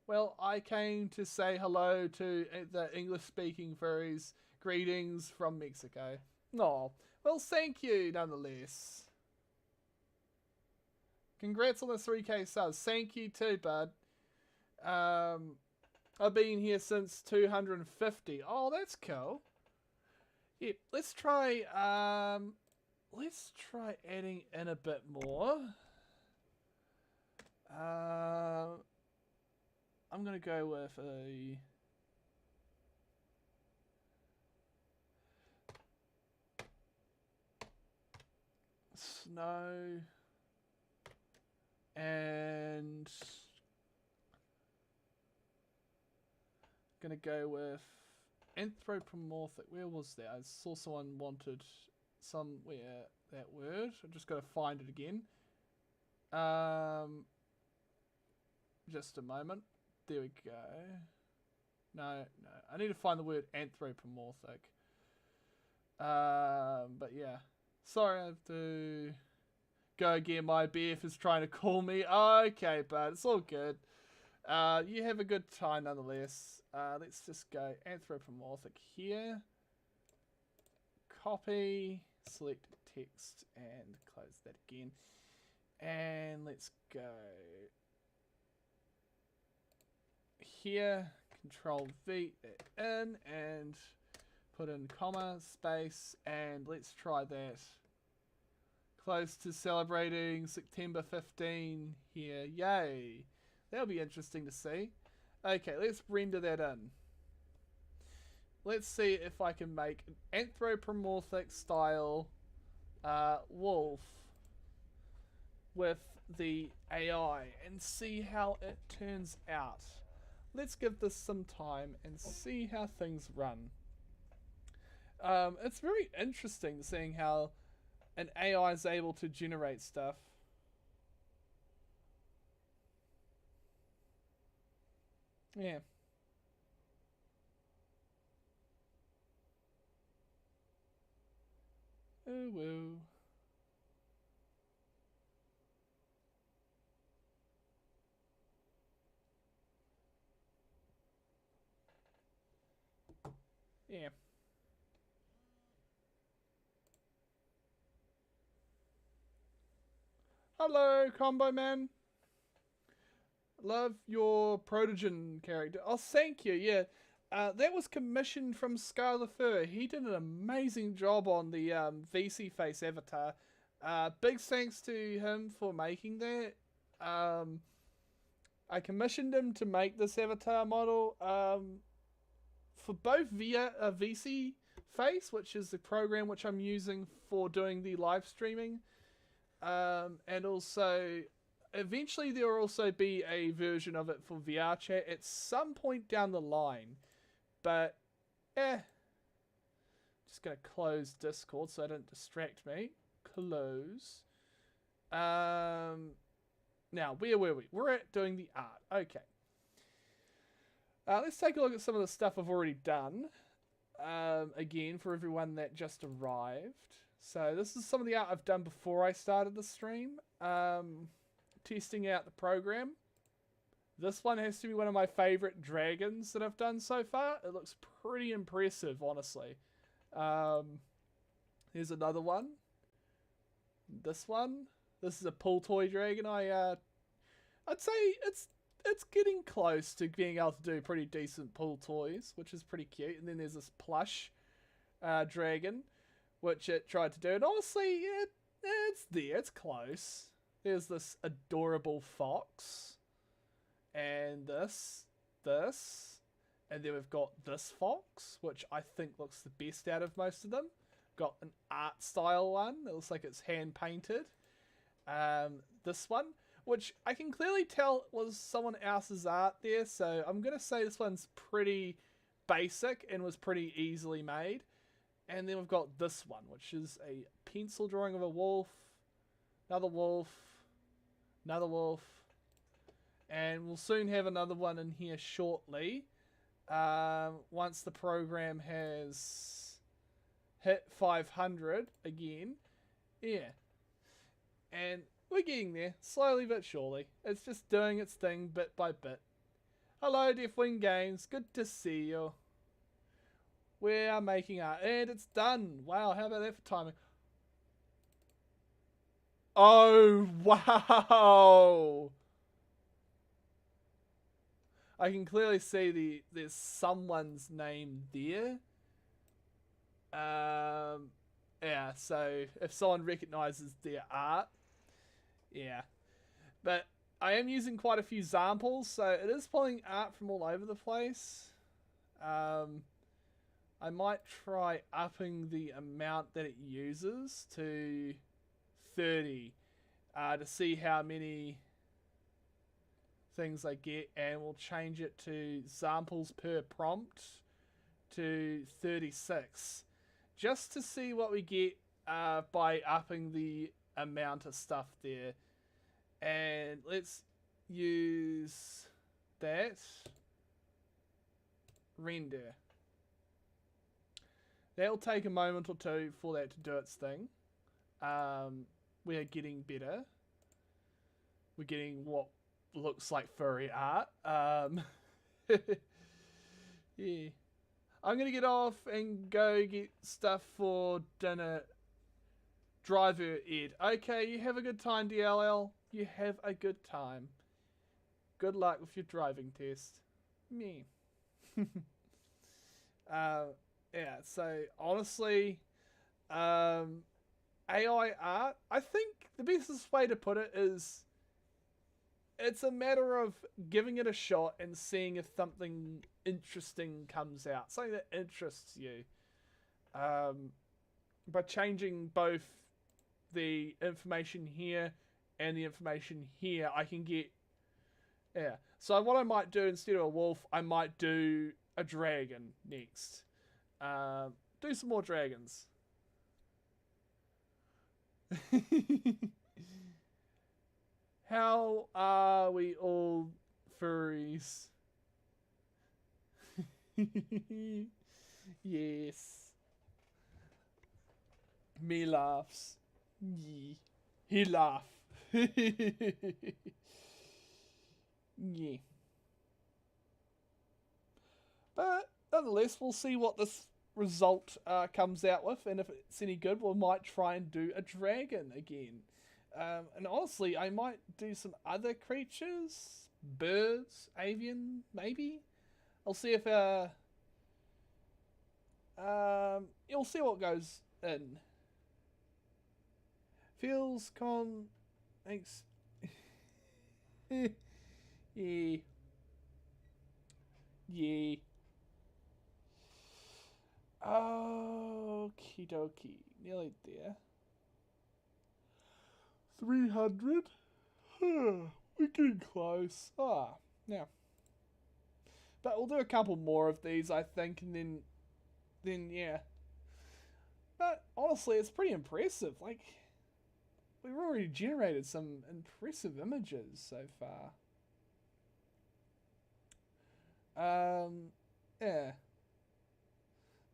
Well, I came to say hello to the English-speaking furries. Greetings from Mexico. Oh, well, thank you nonetheless. Congrats on the 3K subs. Thank you too, bud. I've been here since 250. Oh, that's cool. Yeah, let's try adding in a bit more. I'm gonna go with a snow and gonna go with anthropomorphic. Where was that? I saw someone wanted somewhere that word. I just gotta find it again. Just a moment. There we go. No. I need to find the word anthropomorphic. But yeah. Sorry, I have to go again. My BF is trying to call me. Okay, but it's all good. You have a good time nonetheless. Let's just go anthropomorphic here. Copy, select text, and close that again. And let's go here, Control V in, and put in comma, space, and let's try that. Close to celebrating September 15 here. Yay. That'll be interesting to see. Okay, let's render that in. Let's see if I can make an anthropomorphic style wolf with the AI and see how it turns out. Let's give this some time and see how things run. It's very interesting seeing how an AI is able to generate stuff. Yeah. Oh, woo. Yeah. Hello, Combo Man. Love your Protogen character. Oh, thank you. Yeah. That was commissioned from Scarlet Fur. He did an amazing job on the VC face avatar. Big thanks to him for making that. I commissioned him to make this avatar model for both VC face, which is the program which I'm using for doing the live streaming, and also eventually there will also be a version of it for VR chat at some point down the line. But just gonna close Discord so I don't distract me. Close. Now where were we? We're at doing the art. Okay. Let's take a look at some of the stuff I've already done. Again, for everyone that just arrived. So this is some of the art I've done before I started the stream. Testing out the program. This one has to be one of my favorite dragons that I've done so far. It looks pretty impressive, honestly. Here's another one. This one. This is a pull toy dragon. I'd say it's getting close to being able to do pretty decent pull toys, which is pretty cute. And then there's this plush dragon, which it tried to do. And honestly, it's there. It's close. There's this adorable fox. And this. And then we've got this fox, which I think looks the best out of most of them. Got an art style one that looks like it's hand painted. This one, which I can clearly tell was someone else's art there, so I'm going to say this one's pretty basic and was pretty easily made. And then we've got this one, which is a pencil drawing of a wolf, another wolf, another wolf, and we'll soon have another one in here shortly, once the program has hit 500 again. Yeah. And we're getting there, slowly but surely. It's just doing its thing bit by bit. Hello, Deathwing Games. Good to see you. We are making art, and it's done. Wow, how about that for timing? Oh, wow. I can clearly see there's someone's name there. Yeah, so if someone recognizes their art, yeah. But I am using quite a few examples, so it is pulling art from all over the place. I might try upping the amount that it uses to 30 to see how many things I get, and we'll change it to examples per prompt to 36 just to see what we get by upping the amount of stuff there. And let's use that render. That'll take a moment or two for that to do its thing. We are getting better. We're getting what looks like furry art. Yeah. I'm going to get off and go get stuff for dinner. Driver Ed. Okay, you have a good time, DLL. You have a good time. Good luck with your driving test. Me. Yeah, so honestly, AI art, I think the best way to put it is it's a matter of giving it a shot and seeing if something interesting comes out, something that interests you. By changing both the information here and the information here, I can get, yeah. So what I might do instead of a wolf, I might do a dragon next. Do some more dragons. How are we all furries? Yes. Me laughs. Yeah. He laugh. Yeah. But nonetheless, we'll see what this result comes out with, and if it's any good, we might try and do a dragon again. And honestly, I might do some other creatures, birds, avian, maybe. I'll see if You'll see what goes in. Feels con... Thanks. Yeah. Yeah. Okie dokie. Nearly there. 300. We're getting close. Now. But we'll do a couple more of these, I think, and then yeah. But honestly, it's pretty impressive. Like, we've already generated some impressive images so far. Yeah.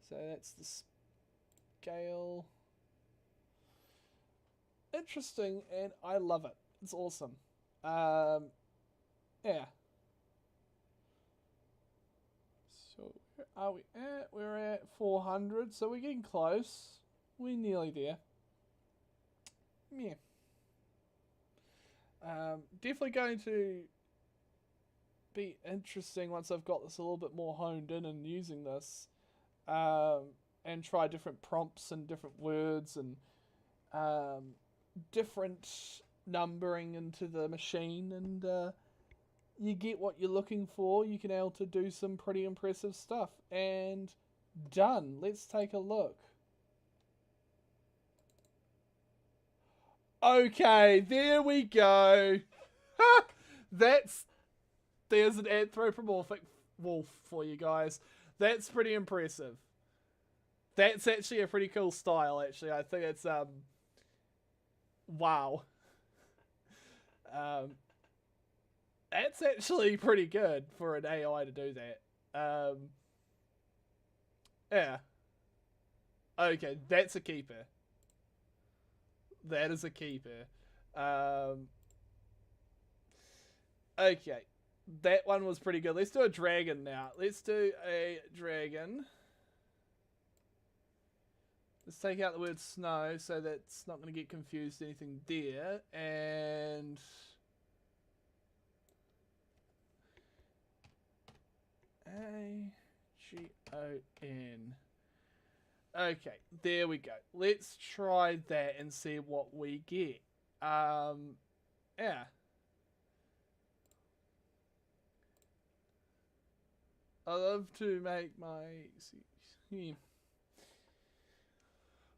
So that's the scale. Interesting, and I love it. It's awesome. Yeah. So where are we at? We're at 400, so we're getting close. We're nearly there. Yeah. Definitely going to be interesting once I've got this a little bit more honed in and using this. And try different prompts and different words and different numbering into the machine, and you get what you're looking for. You can able to do some pretty impressive stuff. And done. Let's take a look. Okay, there we go. There's an anthropomorphic wolf for you guys. That's pretty impressive. That's actually a pretty cool style, actually. I think it's, wow. That's actually pretty good for an AI to do that. Yeah. Okay, that's a keeper. That is a keeper. Okay. That one was pretty good. Let's do a dragon now. Let's do a dragon. Let's take out the word snow so that's not going to get confused anything there. And A-G-O-N. Okay, there we go. Let's try that and see what we get. Yeah. I love to make my...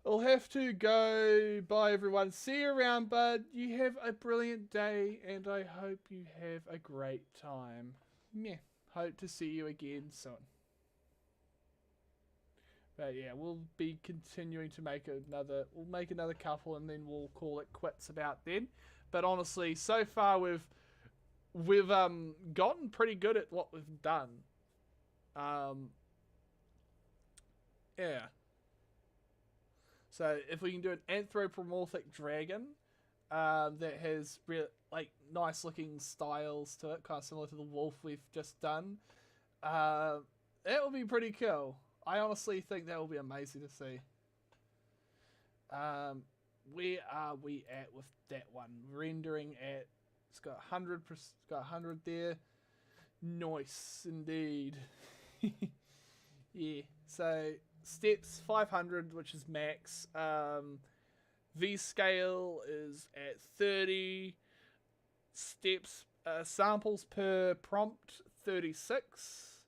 I'll have to go. Bye, everyone. See you around, bud. You have a brilliant day, and I hope you have a great time. Yeah, hope to see you again soon. But yeah, we'll be continuing to make another... We'll make another couple, and then we'll call it quits about then. But honestly, so far we've gotten pretty good at what we've done. Yeah. So if we can do an anthropomorphic dragon that has like nice looking styles to it, kind of similar to the wolf we've just done, that will be pretty cool. I honestly think that will be amazing to see. Where are we at with that one? Rendering at, it's got 100%, got 100 there. Nice indeed. Yeah. So steps 500, which is max. V scale is at 30. Steps samples per prompt 36,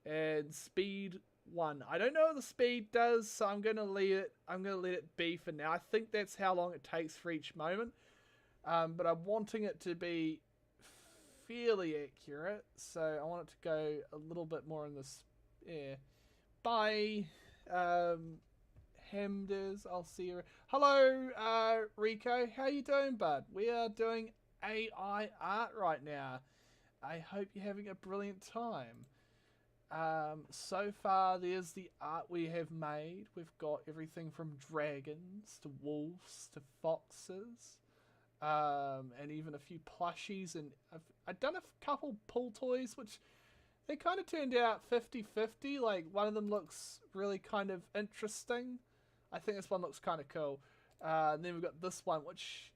and speed 1. I don't know what the speed does, so I'm gonna let it be for now. I think that's how long it takes for each moment. But I'm wanting it to be fairly accurate, so I want it to go a little bit more in this. Yeah. Bye. Hamders, I'll see you. Hello, Rico. How you doing, bud? We are doing AI art right now. I hope you're having a brilliant time. So far, there's the art we have made. We've got everything from dragons to wolves to foxes, and even a few plushies. And I've done a couple pull toys, which they kind of turned out 50-50. Like, one of them looks really kind of interesting. I think this one looks kind of cool. And then we've got this one, which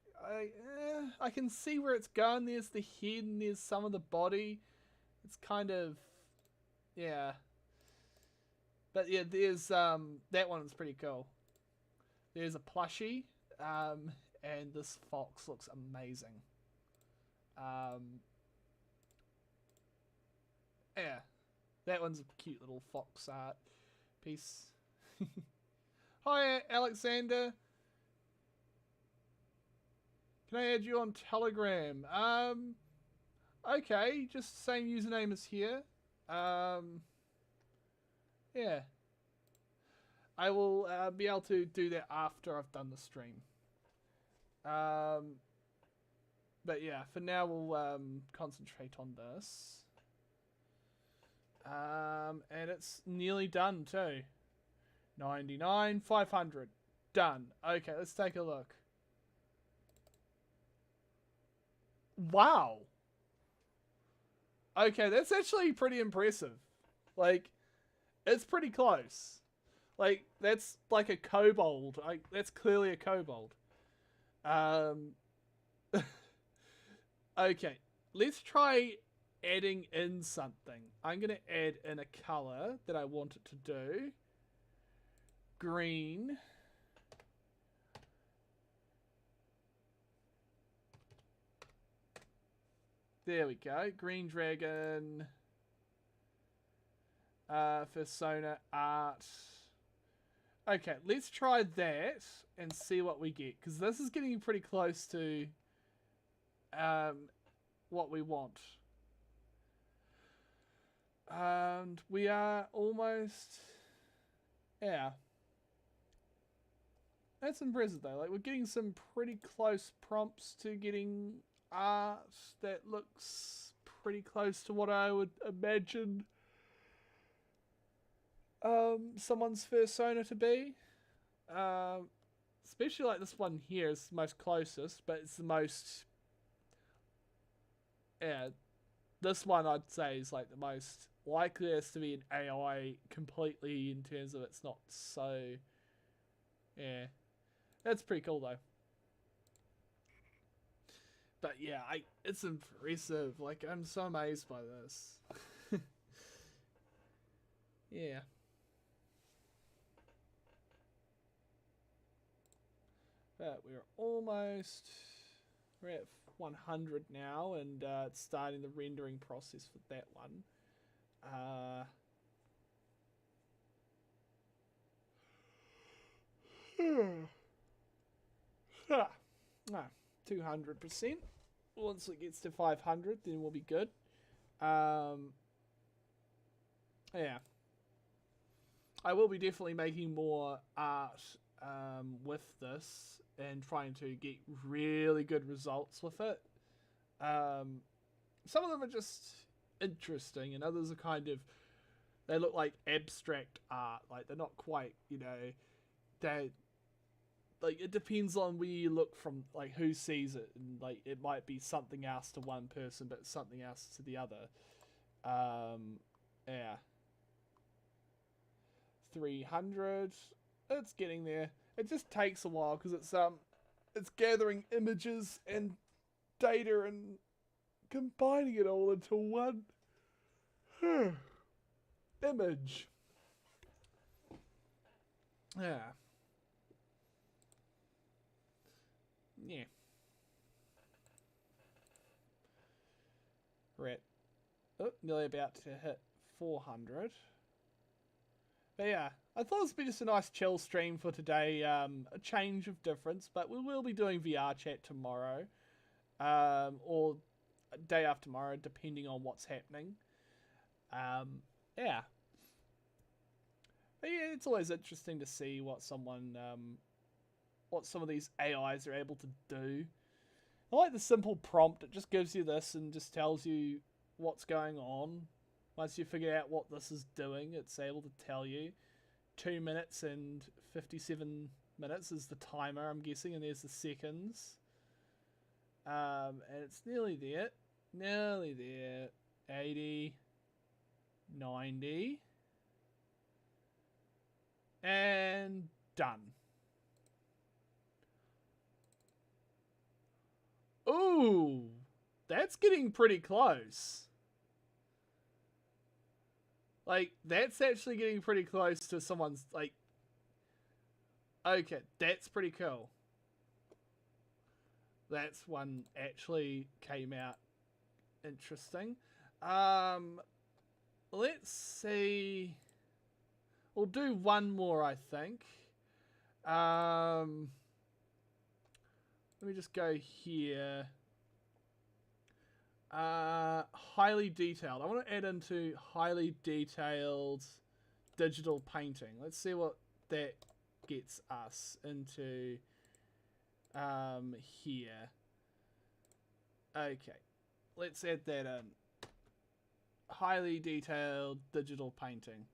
I can see where it's going. There's the head and there's some of the body. It's kind of... yeah. But yeah, there's that one's pretty cool. There's a plushie, and this fox looks amazing. Yeah, that one's a cute little fox art piece. Hi, Alexander. Can I add you on Telegram? Okay, just same username as here. Yeah. I will be able to do that after I've done the stream. But yeah, for now we'll concentrate on this. And it's nearly done too. 99, 500. Done. Okay, let's take a look. Wow. Okay, that's actually pretty impressive. Like, it's pretty close. Like, that's like a kobold. That's clearly a kobold. Okay, let's try adding in something. I'm going to add in a color that I want it to do. Green. There we go. Green dragon. Persona art. Okay, let's try that and see what we get. Because this is getting pretty close to what we want. And we are almost... Yeah. That's impressive though. Like, we're getting some pretty close prompts to getting art that looks pretty close to what I would imagine someone's persona to be. Especially like this one here is the most closest, but it's the most... Yeah, this one I'd say is like the most likeliest to be an AI completely in terms of it's not so... Yeah. That's pretty cool though. But yeah, it's impressive. Like, I'm so amazed by this. Yeah. But we're at 100 now, and it's starting the rendering process for that one. 200%. Once it gets to 500, then we'll be good. Yeah. I will be definitely making more art with this and trying to get really good results with it. Some of them are just interesting, and others are kind of... They look like abstract art. Like, they're not quite, they... Like, it depends on where you look from, like, who sees it. And, like, it might be something else to one person, but something else to the other. Yeah. 300. It's getting there. It just takes a while, because it's gathering images and data and combining it all into one image. Yeah. Yeah. We're at nearly about to hit 400. But yeah, I thought this would be just a nice chill stream for today. A change of difference, but we will be doing VR chat tomorrow. Or day after tomorrow, depending on what's happening. Yeah. But yeah, it's always interesting to see what some of these AIs are able to do. I like the simple prompt. It just gives you this and just tells you what's going on. Once you figure out what this is doing, it's able to tell you. 2 minutes and 57 minutes is the timer, I'm guessing, and there's the seconds. And it's nearly there. Nearly there. 80. 90. And done. Ooh, that's getting pretty close. Like, that's actually getting pretty close to someone's, like... Okay, that's pretty cool. That's one actually came out interesting. Let's see. We'll do one more, I think. Let me just go here. Highly detailed. I want to add into highly detailed digital painting. Let's see what that gets us into here. Okay, let's add that in. Highly detailed digital painting.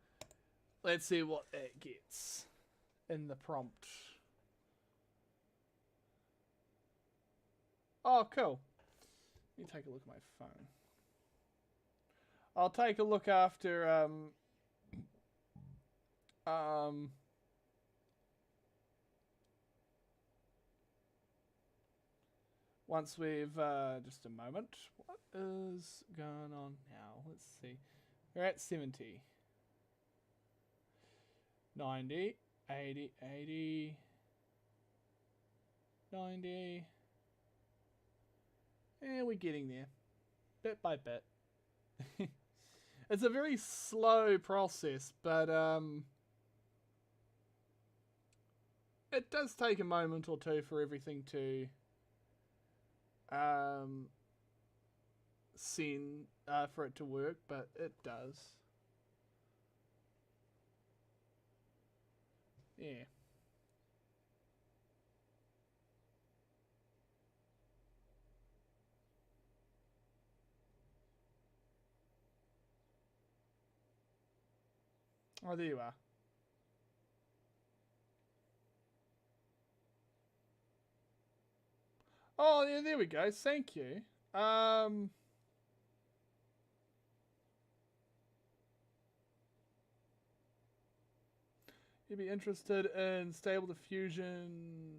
Let's see what that gets in the prompt. Oh, cool. Let me take a look at my phone. I'll take a look after once we've just a moment. What is going on now? Let's see. We're at 70. 90, 80, 80, 90. And we're getting there, bit by bit. It's a very slow process, but it does take a moment or two for everything to send, for it to work, but it does. Yeah. Oh, there you are. Oh, yeah, there we go. Thank you. You'd be interested in Stable Diffusion.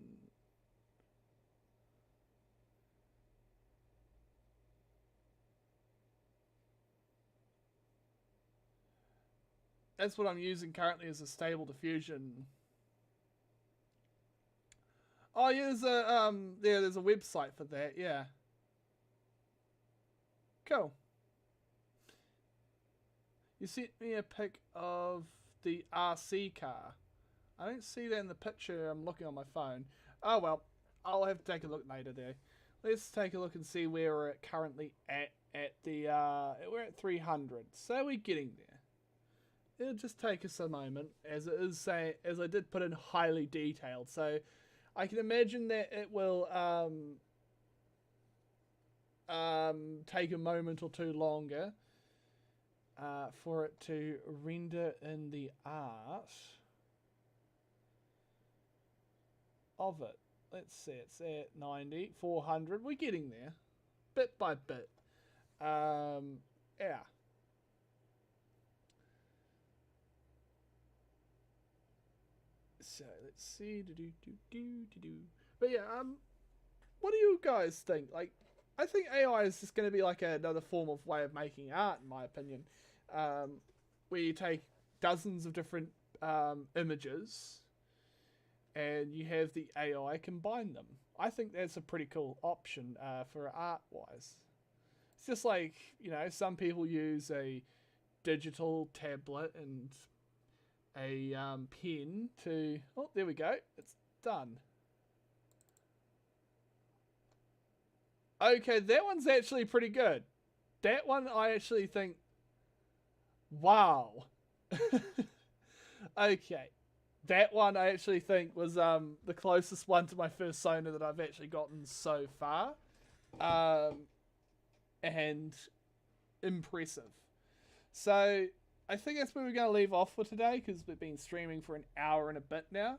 That's what I'm using currently as a Stable Diffusion. Oh yeah, there's a website for that. Yeah. Cool. You sent me a pic of the RC car. I don't see that in the picture. I'm looking on my phone. Oh well, I'll have to take a look later there. Let's take a look and see where we're currently at the we're at 300. So we're getting there. It'll just take us a moment, as it is as I did put in highly detailed. So I can imagine that it will take a moment or two longer for it to render in the art of it. Let's see, it's at 90, 400. We're getting there, bit by bit. Yeah. So let's see. But yeah, what do you guys think? Like, I think AI is just going to be like another form of way of making art, in my opinion, where you take dozens of different images and you have the AI combine them. I think that's a pretty cool option for art-wise. It's just like, you know, some people use a digital tablet and a pen to... Oh, there we go. It's done. Okay, that one's actually pretty good. That one I actually think... Wow. Okay. That one I actually think was the closest one to my first Sona that I've actually gotten so far. And impressive. So I think that's where we're going to leave off for today, because we've been streaming for an hour and a bit now.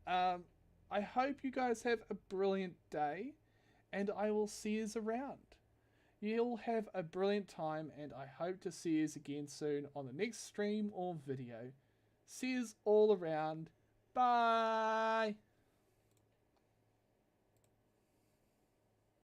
I hope you guys have a brilliant day, and I will see you around. You'll have a brilliant time, and I hope to see you again soon on the next stream or video. See you all around. Bye!